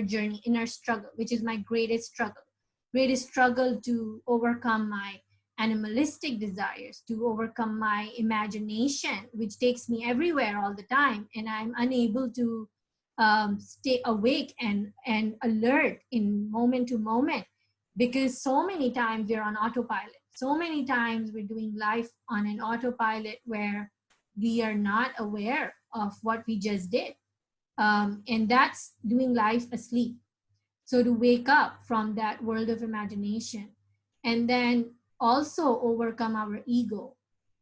journey, inner struggle, which is my greatest struggle to overcome my animalistic desires, to overcome my imagination, which takes me everywhere all the time, and I'm unable to stay awake and alert in moment to moment, because so many times we're on autopilot. So many times we're doing life on an autopilot where we are not aware of what we just did. And that's doing life asleep. So to wake up from that world of imagination, and then also overcome our ego.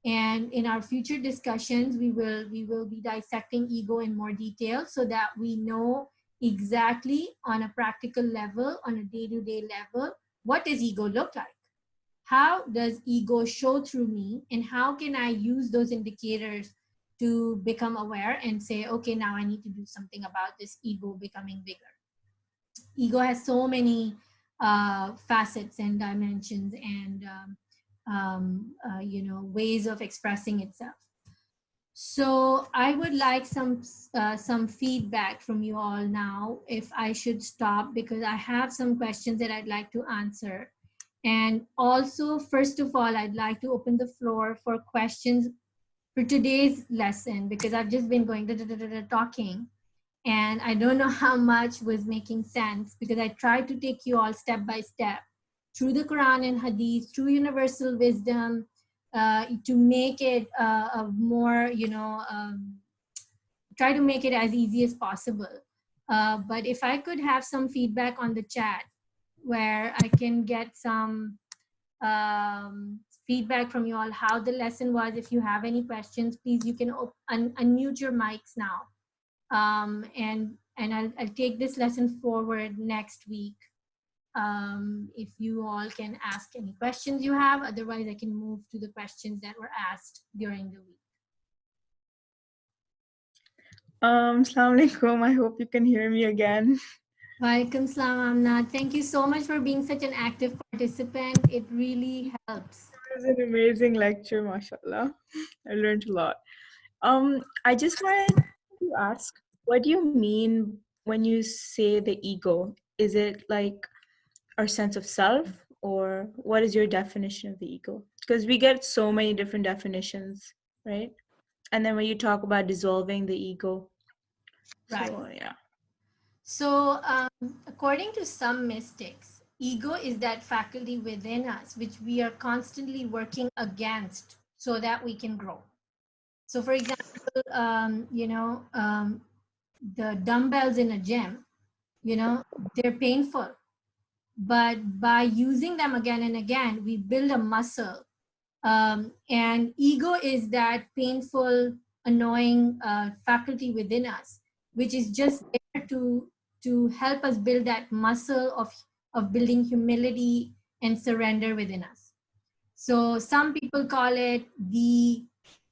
And in our future discussions, we will be dissecting ego in more detail so that we know exactly on a practical level, on a day-to-day level, what does ego look like? How does ego show through me? And how can I use those indicators to become aware and say, okay, now I need to do something about this ego becoming bigger. Ego has so many facets and dimensions and ways of expressing itself. So I would like some feedback from you all now, if I should stop, because I have some questions that I'd like to answer. And also, first of all, I'd like to open the floor for questions for today's lesson, because I've just been going talking, and I don't know how much was making sense, because I tried to take you all step by step through the Quran and Hadith, through universal wisdom, to make it a more, try to make it as easy as possible. But if I could have some feedback on the chat, where I can get some feedback from you all, how the lesson was. If you have any questions, please, you can unmute your mics now. And and I'll take this lesson forward next week. If you all can ask any questions you have, otherwise I can move to the questions that were asked during the week. Assalamu alaikum. I hope you can hear me again. Walaikum salam, Amna. Thank you so much for being such an active participant. It really helps. It was an amazing lecture, mashallah. I learned a lot. I just wanted to ask, what do you mean when you say the ego? Is it like our sense of self, or what is your definition of the ego? Because we get so many different definitions, right? And then when you talk about dissolving the ego, Right. so yeah. So according to some mystics, ego is that faculty within us which we are constantly working against so that we can grow. So for example, the dumbbells in a gym, they're painful, but by using them again and again, we build a muscle. And ego is that painful, annoying faculty within us, which is just there to help us build that muscle of building humility and surrender within us. So some people call it the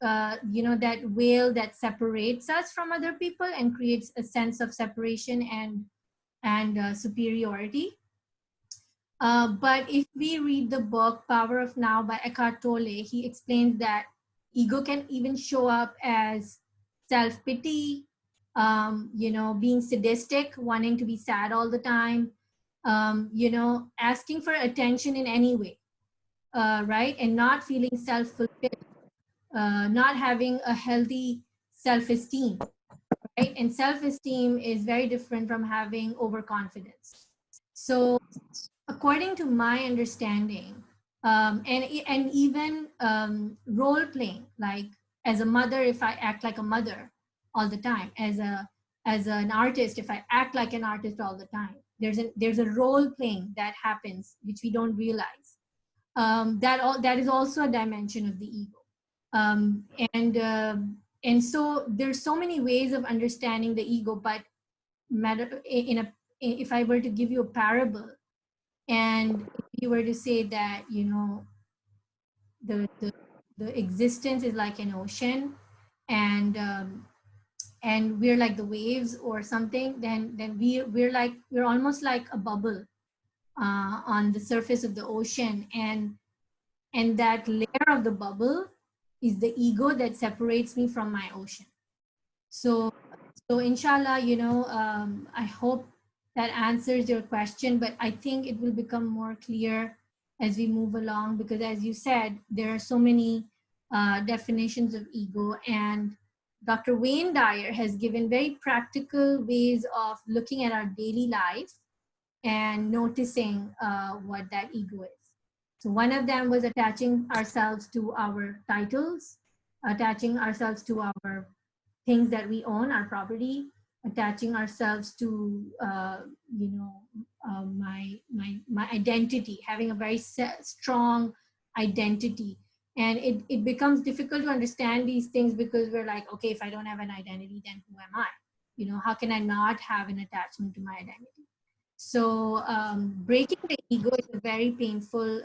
that veil that separates us from other people and creates a sense of separation and superiority. But if we read the book Power of Now by Eckhart Tolle, he explains that ego can even show up as self-pity, being sadistic, wanting to be sad all the time, asking for attention in any way, right? And not feeling self-fulfilled, not having a healthy self-esteem, right? And self-esteem is very different from having overconfidence. So according to my understanding, and even role playing, like as a mother, if I act like a mother all the time, as an artist, if I act like an artist all the time, there's a role playing that happens which we don't realize. That is also a dimension of the ego, and so there's so many ways of understanding the ego. But if I were to give you a parable, and if you were to say that, the existence is like an ocean, and we're like the waves or something, then we're almost like a bubble on the surface of the ocean, and that layer of the bubble is the ego that separates me from my ocean. So inshallah, I hope that answers your question, but I think it will become more clear as we move along, because as you said, there are so many definitions of ego, and Dr. Wayne Dyer has given very practical ways of looking at our daily life and noticing what that ego is. So one of them was attaching ourselves to our titles, attaching ourselves to our things that we own, our property, attaching ourselves to my identity, having a very strong identity. And it becomes difficult to understand these things, because we're like, okay, if I don't have an identity, then who am I? How can I not have an attachment to my identity? So breaking the ego is a very painful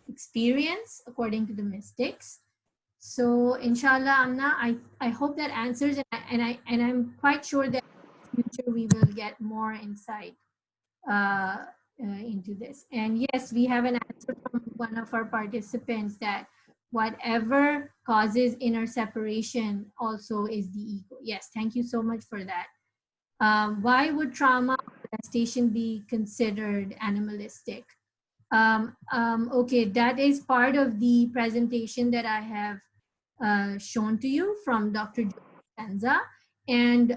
experience according to the mystics. So inshallah, Amna, I hope that answers, and I'm quite sure that in the future we will get more insight into this. And yes, we have an answer from one of our participants that whatever causes inner separation also is the ego. Yes, thank you so much for that. Why would trauma or molestation be considered animalistic? Okay, that is part of the presentation that I have shown to you from Dr. Dispenza. And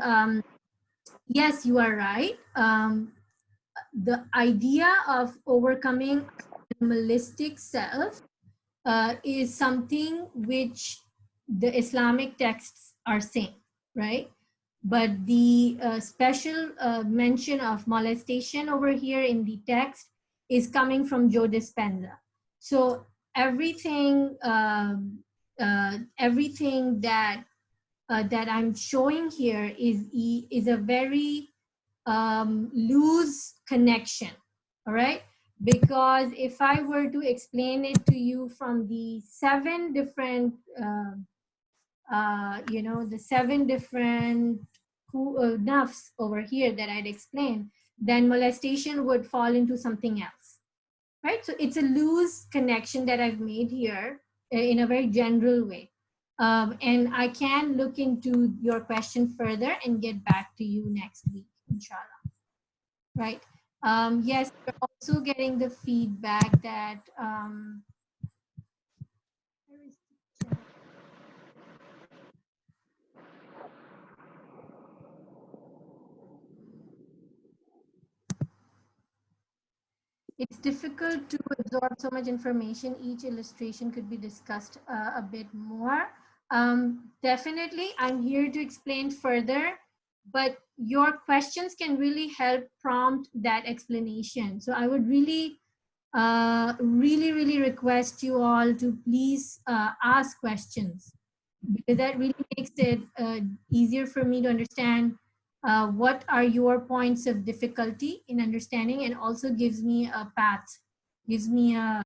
yes, you are right. The idea of overcoming animalistic self is something which the Islamic texts are saying, right? But the special mention of molestation over here in the text is coming from Joe Dispenza. So everything that that I'm showing here is a very loose connection, all right? Because if I were to explain it to you from the seven different, the seven different nafs over here that I'd explained, then molestation would fall into something else, right? So it's a loose connection that I've made here in a very general way. And I can look into your question further and get back to you next week, inshallah. Right. Yes, we're also getting the feedback that it's difficult to absorb so much information. Each illustration could be discussed a bit more. Definitely, I'm here to explain further, but your questions can really help prompt that explanation. So I would really really request you all to please ask questions, because that really makes it easier for me to understand what are your points of difficulty in understanding, and also gives me a path, gives me a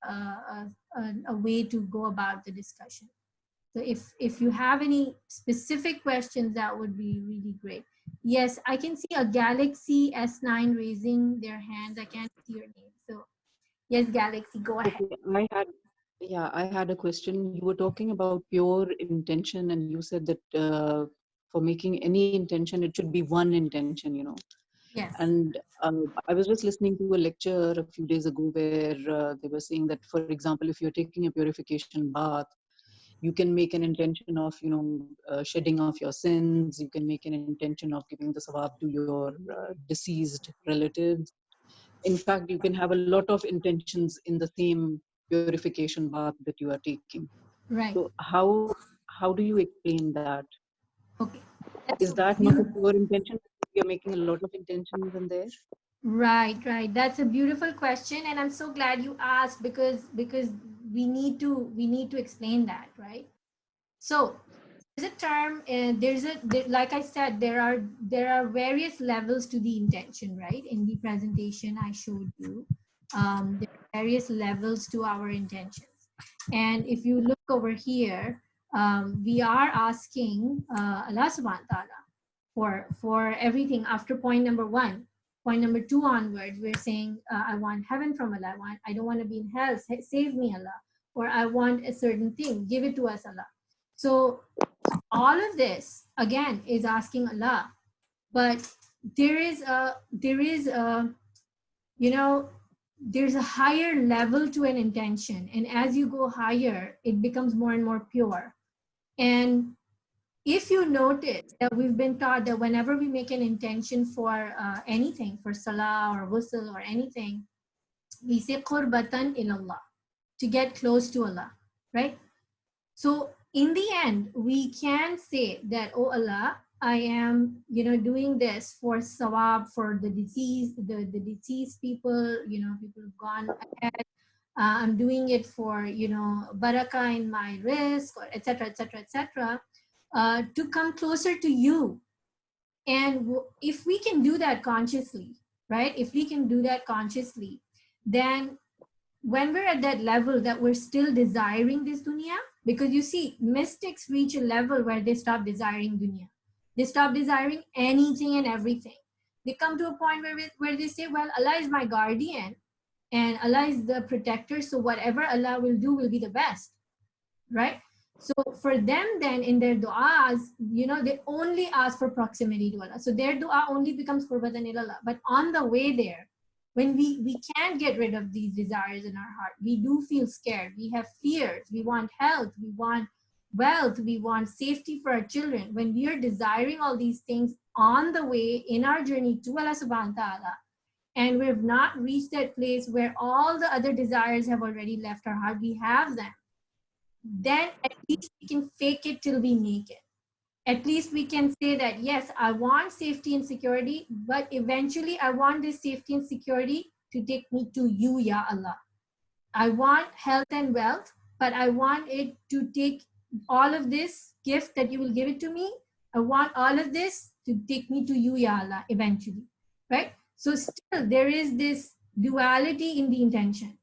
way to go about the discussion. So if you have any specific questions, that would be really great. Yes, I can see a Galaxy S9 raising their hands. I can't see your name. So yes, Galaxy, go ahead. Okay, I had a question. You were talking about pure intention, and you said that for making any intention, it should be one intention, you know. Yes. And I was just listening to a lecture a few days ago where they were saying that, for example, if you're taking a purification bath, you can make an intention of, you know, shedding off your sins. You can make an intention of giving the sawab to your deceased relatives. In fact, you can have a lot of intentions in the same purification bath that you are taking. Right. So how do you explain that? Okay. Is that not a pure intention? You're making a lot of intentions in there? Right. That's a beautiful question, and I'm so glad you asked, because we need to explain that, right? So there's a term, like I said, there are various levels to the intention, right? In the presentation I showed you, there are various levels to our intentions, and if you look over here, we are asking Allah subhanahu wa ta'ala for everything after point number one. Point number two onwards, we're saying, I want heaven from Allah. I don't want to be in hell. Save me, Allah. Or I want a certain thing. Give it to us, Allah. So all of this again is asking Allah, but there's a higher level to an intention, and as you go higher, it becomes more and more pure. And if you notice that we've been taught that whenever we make an intention for anything, for salah or ghusl or anything, we say qurbatan ilallah, to get close to Allah, right? So in the end, we can say that, oh Allah, I am, doing this for sawab, for the deceased people, people who've gone ahead. I'm doing it for, barakah in my risk, or etc., etc., etc., to come closer to you. And if we can do that consciously, right? If we can do that consciously, then when we're at that level that we're still desiring this dunya, because you see, mystics reach a level where they stop desiring dunya. They stop desiring anything and everything. They come to a point where they say, well, Allah is my guardian and Allah is the protector, so whatever Allah will do will be the best, right? So for them, then in their du'as, they only ask for proximity to Allah. So their du'a only becomes qurbatan ilallah. But on the way there, when we can't get rid of these desires in our heart, we do feel scared, we have fears, we want health, we want wealth, we want safety for our children. When we are desiring all these things on the way in our journey to Allah subhanahu wa ta'ala, and we've not reached that place where all the other desires have already left our heart, we have them, then at least we can fake it till we make it. At least we can say that, yes, I want safety and security, but eventually I want this safety and security to take me to you, Ya Allah. I want health and wealth, but I want it to take all of this gift that you will give it to me I want all of this to take me to you, Ya Allah, eventually, right? So still there is this duality in the intention.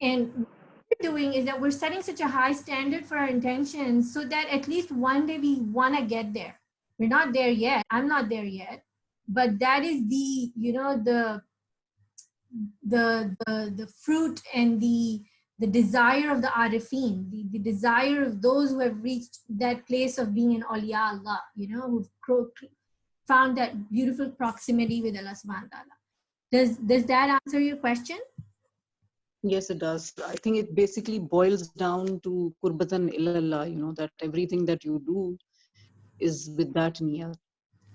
And what we're doing is that we're setting such a high standard for our intentions so that at least one day we want to get there. We're not there yet. I'm not there yet. But that is the, you know, the fruit and the desire of the arifin, the desire of those who have reached that place of being an awliya Allah, you know, who've found that beautiful proximity with Allah subhanahu wa ta'ala. Does that answer your question? Yes, it does. I think it basically boils down to kurbatan ilallah, you know, that everything that you do is with that niyat.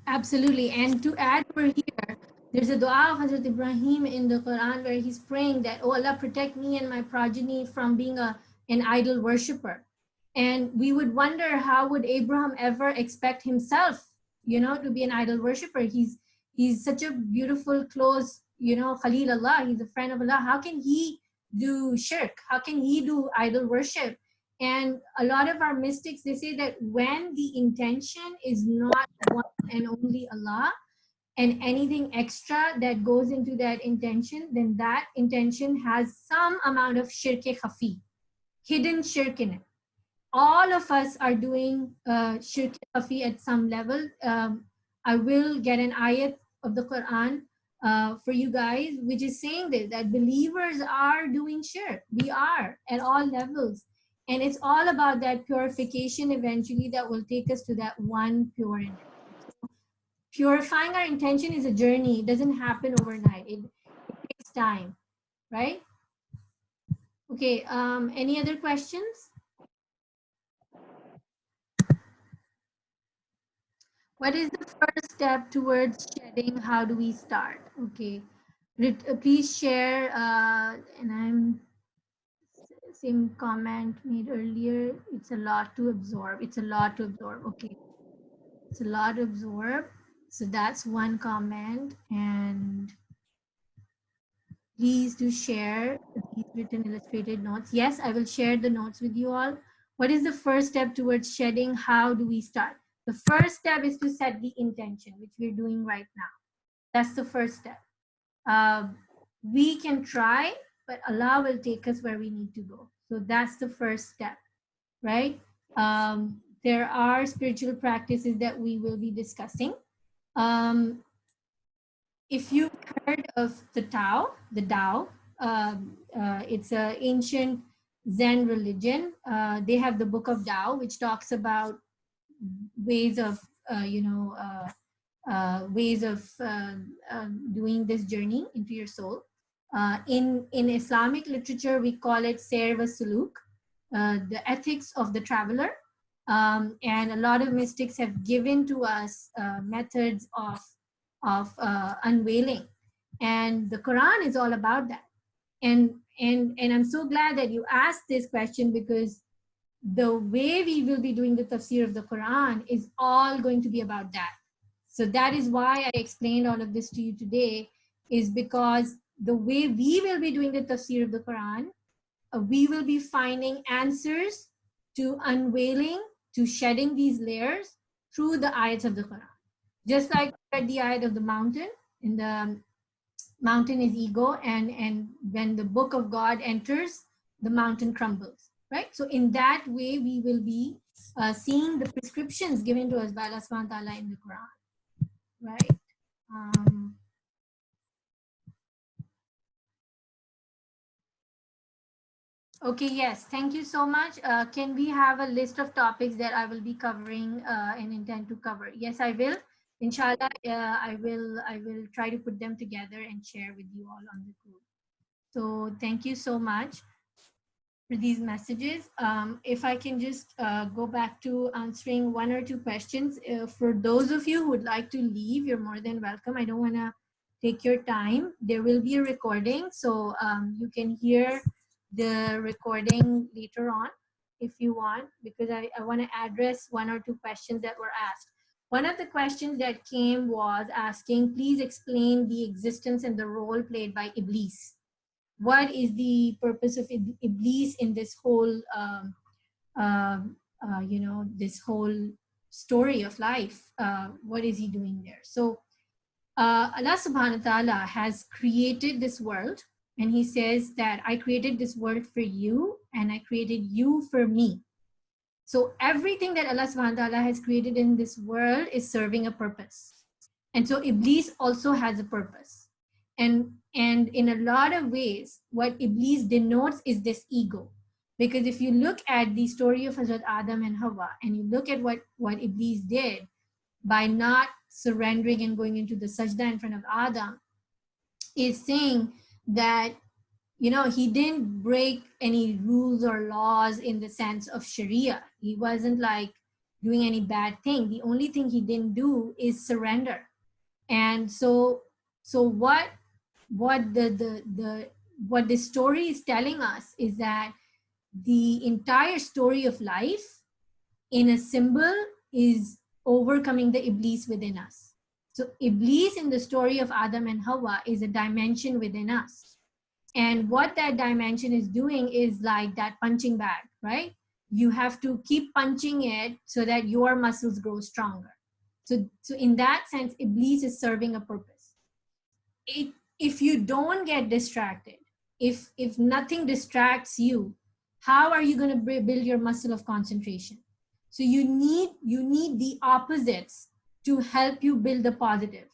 Absolutely. And to add over here, there's a dua of Hazrat Ibrahim in the Quran where he's praying that, oh Allah, protect me and my progeny from being an idol worshipper. And we would wonder, how would Abraham ever expect himself, you know, to be an idol worshipper? He's such a beautiful, close, you know, Khalil Allah. He's a friend of Allah. How can he do shirk? How can he do idol worship? And a lot of our mystics, they say that when the intention is not one and only Allah, and anything extra that goes into that intention, then that intention has some amount of shirk-e-khafi, hidden shirk in it. All of us are doing shirk-e-khafi at some level. I will get an ayat of the Quran for you guys, which is saying this, that believers are doing shirk. We are at all levels. And it's all about that purification eventually that will take us to that one pure intention. Purifying our intention is a journey. It doesn't happen overnight. It takes time, right? Okay, any other questions? What is the first step towards shedding? How do we start? Okay, please share, and I'm same comment made earlier. It's a lot to absorb. It's a lot to absorb. Okay, it's a lot to absorb. So that's one comment. And please do share these written illustrated notes. Yes, I will share the notes with you all. What is the first step towards shedding? How do we start? The first step is to set the intention, which we're doing right now. That's the first step. We can try, but Allah will take us where we need to go. So that's the first step, right? There are spiritual practices that we will be discussing. If you've heard of the Tao, it's an ancient Zen religion. They have the Book of Tao, which talks about ways of, doing this journey into your soul. In Islamic literature, we call it Sayr wa Suluk, the ethics of the traveler. And a lot of mystics have given to us methods of unveiling, and the Quran is all about that. And I'm so glad that you asked this question, because the way we will be doing the tafsir of the Quran is all going to be about that. So that is why I explained all of this to you today, is because the way we will be doing the tafsir of the Quran, we will be finding answers to unveiling, to shedding these layers through the ayats of the Quran. Just like at the ayat of the mountain, in the mountain is ego, and when the book of God enters, the mountain crumbles, right? So in that way, we will be seeing the prescriptions given to us by Allah subhanahu wa ta'ala in the Quran, right? Okay, yes, thank you so much. Can we have a list of topics that I will be covering and intend to cover? Yes, I will. Inshallah, I will try to put them together and share with you all on the group. So thank you so much for these messages. If I can just go back to answering one or two questions. For those of you who would like to leave, you're more than welcome. I don't want to take your time. There will be a recording, so you can hear the recording later on if you want, because I want to address one or two questions that were asked. One of the questions that came was asking, please explain the existence and the role played by Iblis. What is the purpose of Iblis in this whole, this whole story of life, what is he doing there? So Allah subhanahu wa ta'ala has created this world, and he says that I created this world for you and I created you for me. So everything that Allah subhanahu wa ta'ala has created in this world is serving a purpose. And so Iblis also has a purpose. And in a lot of ways, what Iblis denotes is this ego. Because if you look at the story of Hazrat Adam and Hawa, and you look at what Iblis did by not surrendering and going into the sajda in front of Adam, is saying that, you know, he didn't break any rules or laws in the sense of Sharia. He wasn't like doing any bad thing. The only thing he didn't do is surrender. And so what the story is telling us is that the entire story of life in a symbol is overcoming the Iblis within us. So Iblis in the story of Adam and Hawa is a dimension within us. And what that dimension is doing is like that punching bag, right? You have to keep punching it so that your muscles grow stronger. So in that sense, Iblis is serving a purpose. If you don't get distracted, if nothing distracts you, how are you going to build your muscle of concentration? So you need the opposites to help you build the positive.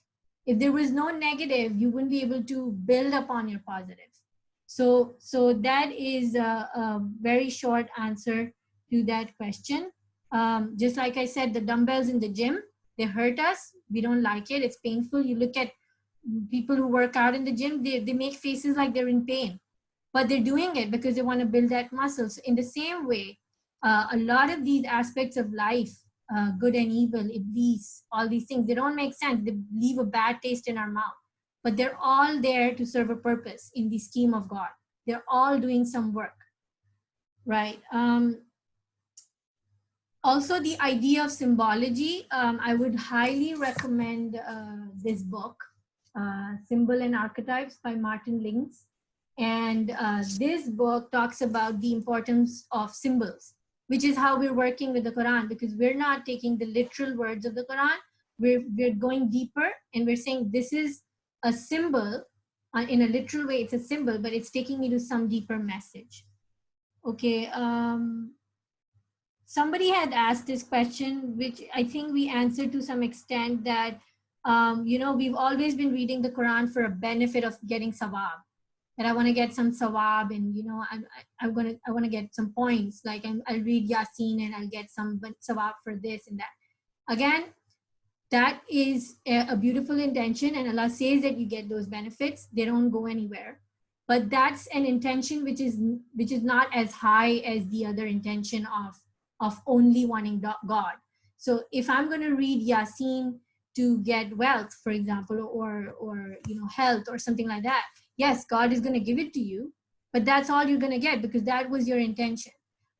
If there was no negative, you wouldn't be able to build upon your positive. So that is a very short answer to that question. Just like I said, the dumbbells in the gym, they hurt us. We don't like it. It's painful. You look at people who work out in the gym, they make faces like they're in pain, but they're doing it because they want to build that muscle. So in the same way, a lot of these aspects of life, good and evil, Iblis, all these things, they don't make sense. They leave a bad taste in our mouth, but they're all there to serve a purpose in the scheme of God. They're all doing some work, right? Also, the idea of symbology, I would highly recommend this book, Symbol and Archetypes by Martin Links. And this book talks about the importance of symbols, which is how we're working with the Quran, because we're not taking the literal words of the Quran. We're going deeper, and we're saying this is a symbol. In a literal way, it's a symbol, but it's taking me to some deeper message. Okay. Somebody had asked this question, which I think we answered to some extent, that, you know, we've always been reading the Quran for a benefit of getting sawab. That I want to get some sawab, and, you know, I want to get some points. Like I'll read Yasin and I'll get some sawab for this and that. Again, that is a beautiful intention, and Allah says that you get those benefits. They don't go anywhere. But that's an intention which is not as high as the other intention of only wanting God. So if I'm going to read Yasin to get wealth, for example, or you know, health or something like that, yes, God is going to give it to you, but that's all you're going to get because that was your intention.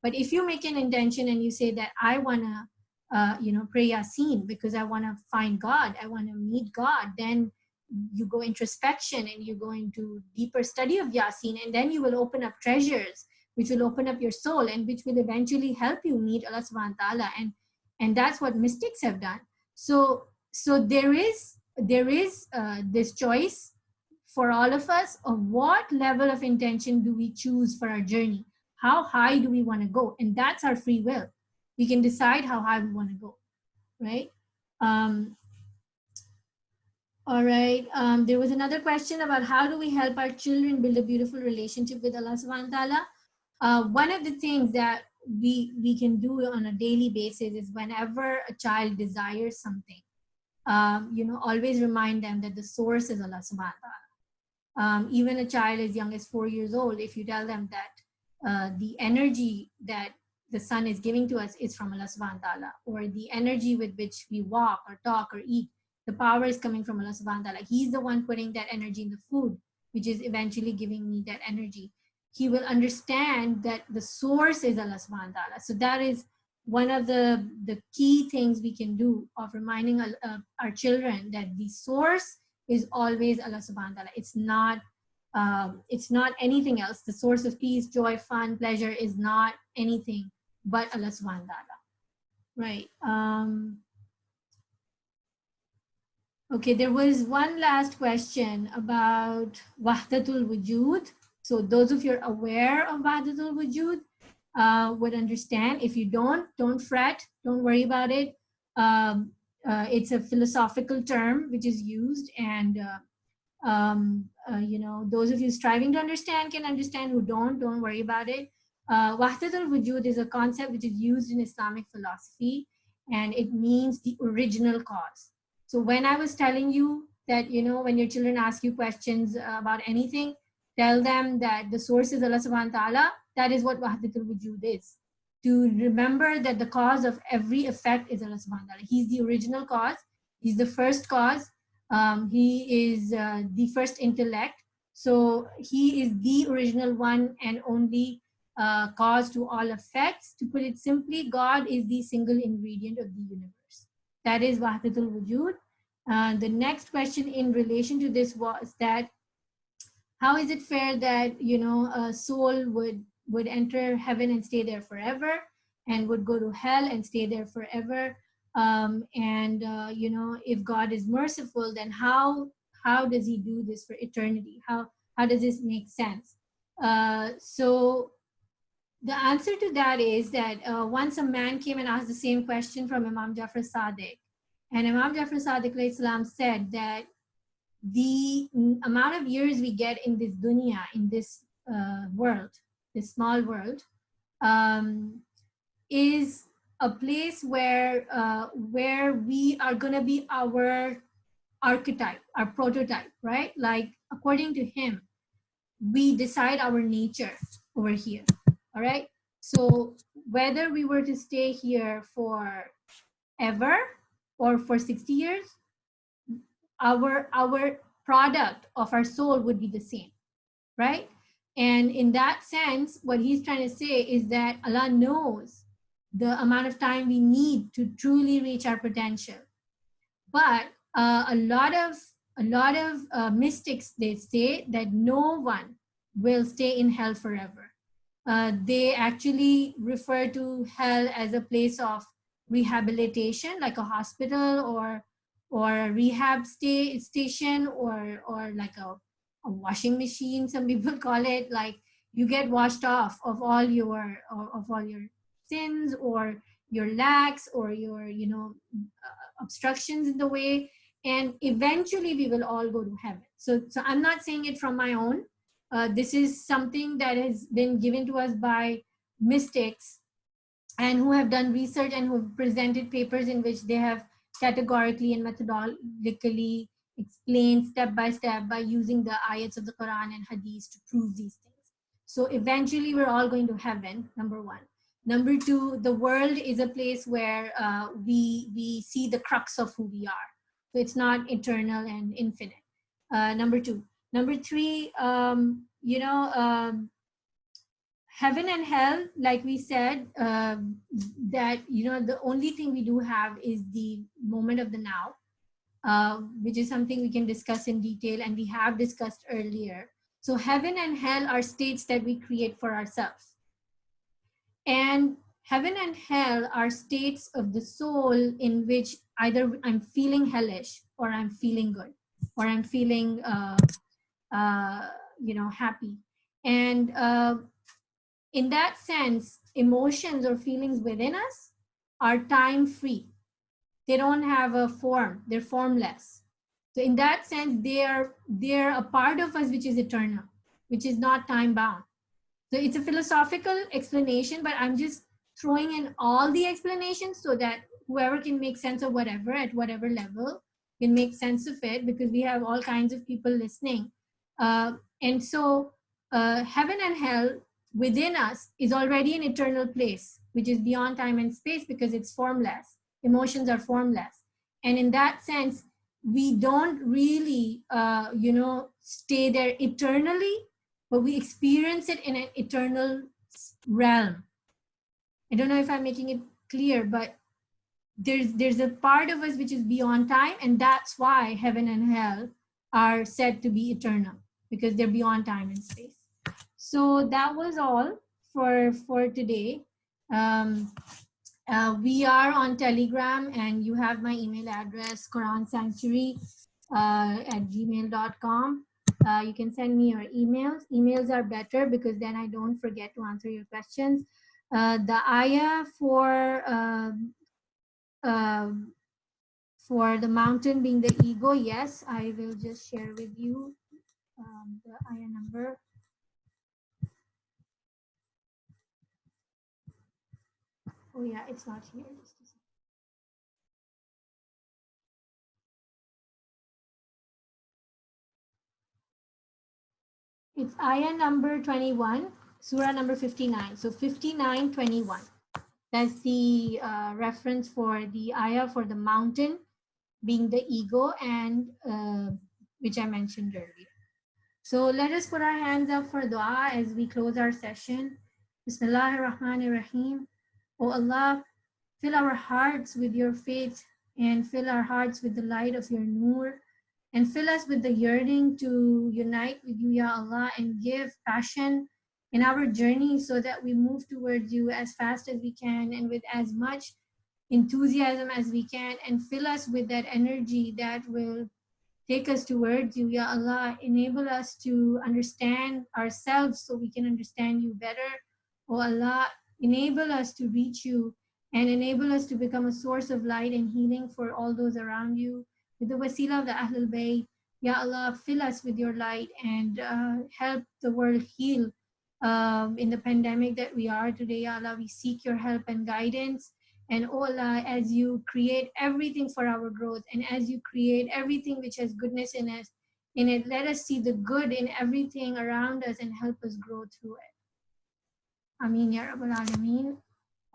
But if you make an intention and you say that I want to you know, pray Yasin because I want to find God, I want to meet God, then you go introspection and you go into deeper study of Yasin, and then you will open up treasures which will open up your soul and which will eventually help you meet Allah subhanahu wa ta'ala. And that's what mystics have done. So there is this choice for all of us of what level of intention do we choose for our journey. How high do we want to go? And that's our free will. We can decide how high we want to go, right? All right. There was another question about how do we help our children build a beautiful relationship with Allah subhanahu wa ta'ala. One of the things that we can do on a daily basis is whenever a child desires something, you know, always remind them that the source is Allah subhanahu wa ta'ala. Even a child as young as 4 years old, if you tell them that the energy that the sun is giving to us is from Allah subhanahu wa ta'ala, or the energy with which we walk or talk or eat, the power is coming from Allah subhanahu wa ta'ala. He's the one putting that energy in the food, which is eventually giving me that energy. He will understand that the source is Allah subhanahu wa ta'ala. So that is one of the key things we can do, of reminding our children that the source is always Allah subhanahu wa ta'ala. It's not anything else. The source of peace, joy, fun, pleasure is not anything but Allah subhanahu wa ta'ala. Right. Okay, there was one last question about Wahdatul Wujud. So those of you are aware of Wahdatul Wujud would understand. If you don't fret, don't worry about it. It's a philosophical term which is used, and you know, those of you striving to understand can understand. Who don't worry about it. Wahdatul Wujud is a concept which is used in Islamic philosophy, and it means the original cause. So when I was telling you that, you know, when your children ask you questions about anything, tell them that the source is Allah subhanahu wa ta'ala. That is what Wahdatul Wujud is. To remember that the cause of every effect is Allah subhanahu wa ta'ala. He's the original cause. He's the first cause. He is the first intellect. So he is the original one and only cause to all effects. To put it simply, God is the single ingredient of the universe. That is Wahdatul Wujud. The next question in relation to this was that how is it fair that, you know, a soul would enter heaven and stay there forever, and would go to hell and stay there forever? You know, if God is merciful, then how does he do this for eternity? How does this make sense? So the answer to that is that once a man came and asked the same question from Imam Jafar Sadiq, and Imam Jafar Sadiq alayhi salam said that the amount of years we get in this dunya, in this world, this small world, is a place where we are going to be our archetype, our prototype, right? Like, according to him, we decide our nature over here. All right. So whether we were to stay here for ever or for 60 years, our product of our soul would be the same, right? And in that sense, what he's trying to say is that Allah knows the amount of time we need to truly reach our potential. But a lot of mystics, they say that no one will stay in hell forever. They actually refer to hell as a place of rehabilitation, like a hospital or a rehab station, or like a washing machine, some people call it. Like, you get washed off of all your sins, or your lacks, or your, you know, obstructions in the way, and eventually we will all go to heaven. So I'm not saying it from my own. This is something that has been given to us by mystics, and who have done research and who have presented papers in which they have categorically and methodologically explained step by step by using the ayats of the Quran and Hadith to prove these things. So eventually we're all going to heaven, number one. Number two, the world is a place where we see the crux of who we are. So it's not eternal and infinite. Number two. Number three, you know, heaven and hell, like we said, that, you know, the only thing we do have is the moment of the now, which is something we can discuss in detail, and we have discussed earlier. So heaven and hell are states that we create for ourselves. And heaven and hell are states of the soul in which either I'm feeling hellish, or I'm feeling good, or I'm feeling, you know, happy. And in that sense, emotions or feelings within us are time free. They don't have a form, they're formless. So in that sense, they're a part of us which is eternal, which is not time bound. So it's a philosophical explanation, but I'm just throwing in all the explanations so that whoever can make sense of whatever at whatever level can make sense of it, because we have all kinds of people listening. And so heaven and hell within us is already an eternal place, which is beyond time and space, because it's formless. Emotions are formless. And in that sense, we don't really, you know, stay there eternally, but we experience it in an eternal realm. I don't know if I'm making it clear, but there's a part of us which is beyond time, and that's why heaven and hell are said to be eternal, because they're beyond time and space. So that was all for today. We are on Telegram, and you have my email address, quransanctuary@gmail.com. You can send me your emails. Emails are better because then I don't forget to answer your questions. The ayah for the mountain being the ego, yes, I will just share with you the ayah number. Oh yeah, it's not here. Just a second. It's ayah number 21, surah number 59. So 59:21. That's the reference for the ayah for the mountain being the ego, and which I mentioned earlier. So let us put our hands up for dua as we close our session. Bismillahir Rahmanir Rahim. O Allah, fill our hearts with your faith and fill our hearts with the light of your nur, and fill us with the yearning to unite with you, Ya Allah, and give passion in our journey so that we move towards you as fast as we can and with as much enthusiasm as we can, and fill us with that energy that will take us towards you, Ya Allah. Enable us to understand ourselves so we can understand you better. Oh Allah, enable us to reach you and enable us to become a source of light and healing for all those around you. With the wasila of the Ahlul Bayt, Ya Allah, fill us with your light and help the world heal in the pandemic that we are today. Ya Allah, we seek your help and guidance. And oh Allah, as you create everything for our growth, and as you create everything which has goodness in it, let us see the good in everything around us and help us grow through it. Ameen Ya Rabbal Alameen.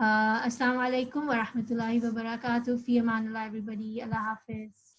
Assalamu alaikum wa rahmatullahi wa barakatuh. Fi amanillah, everybody. Allah Hafiz.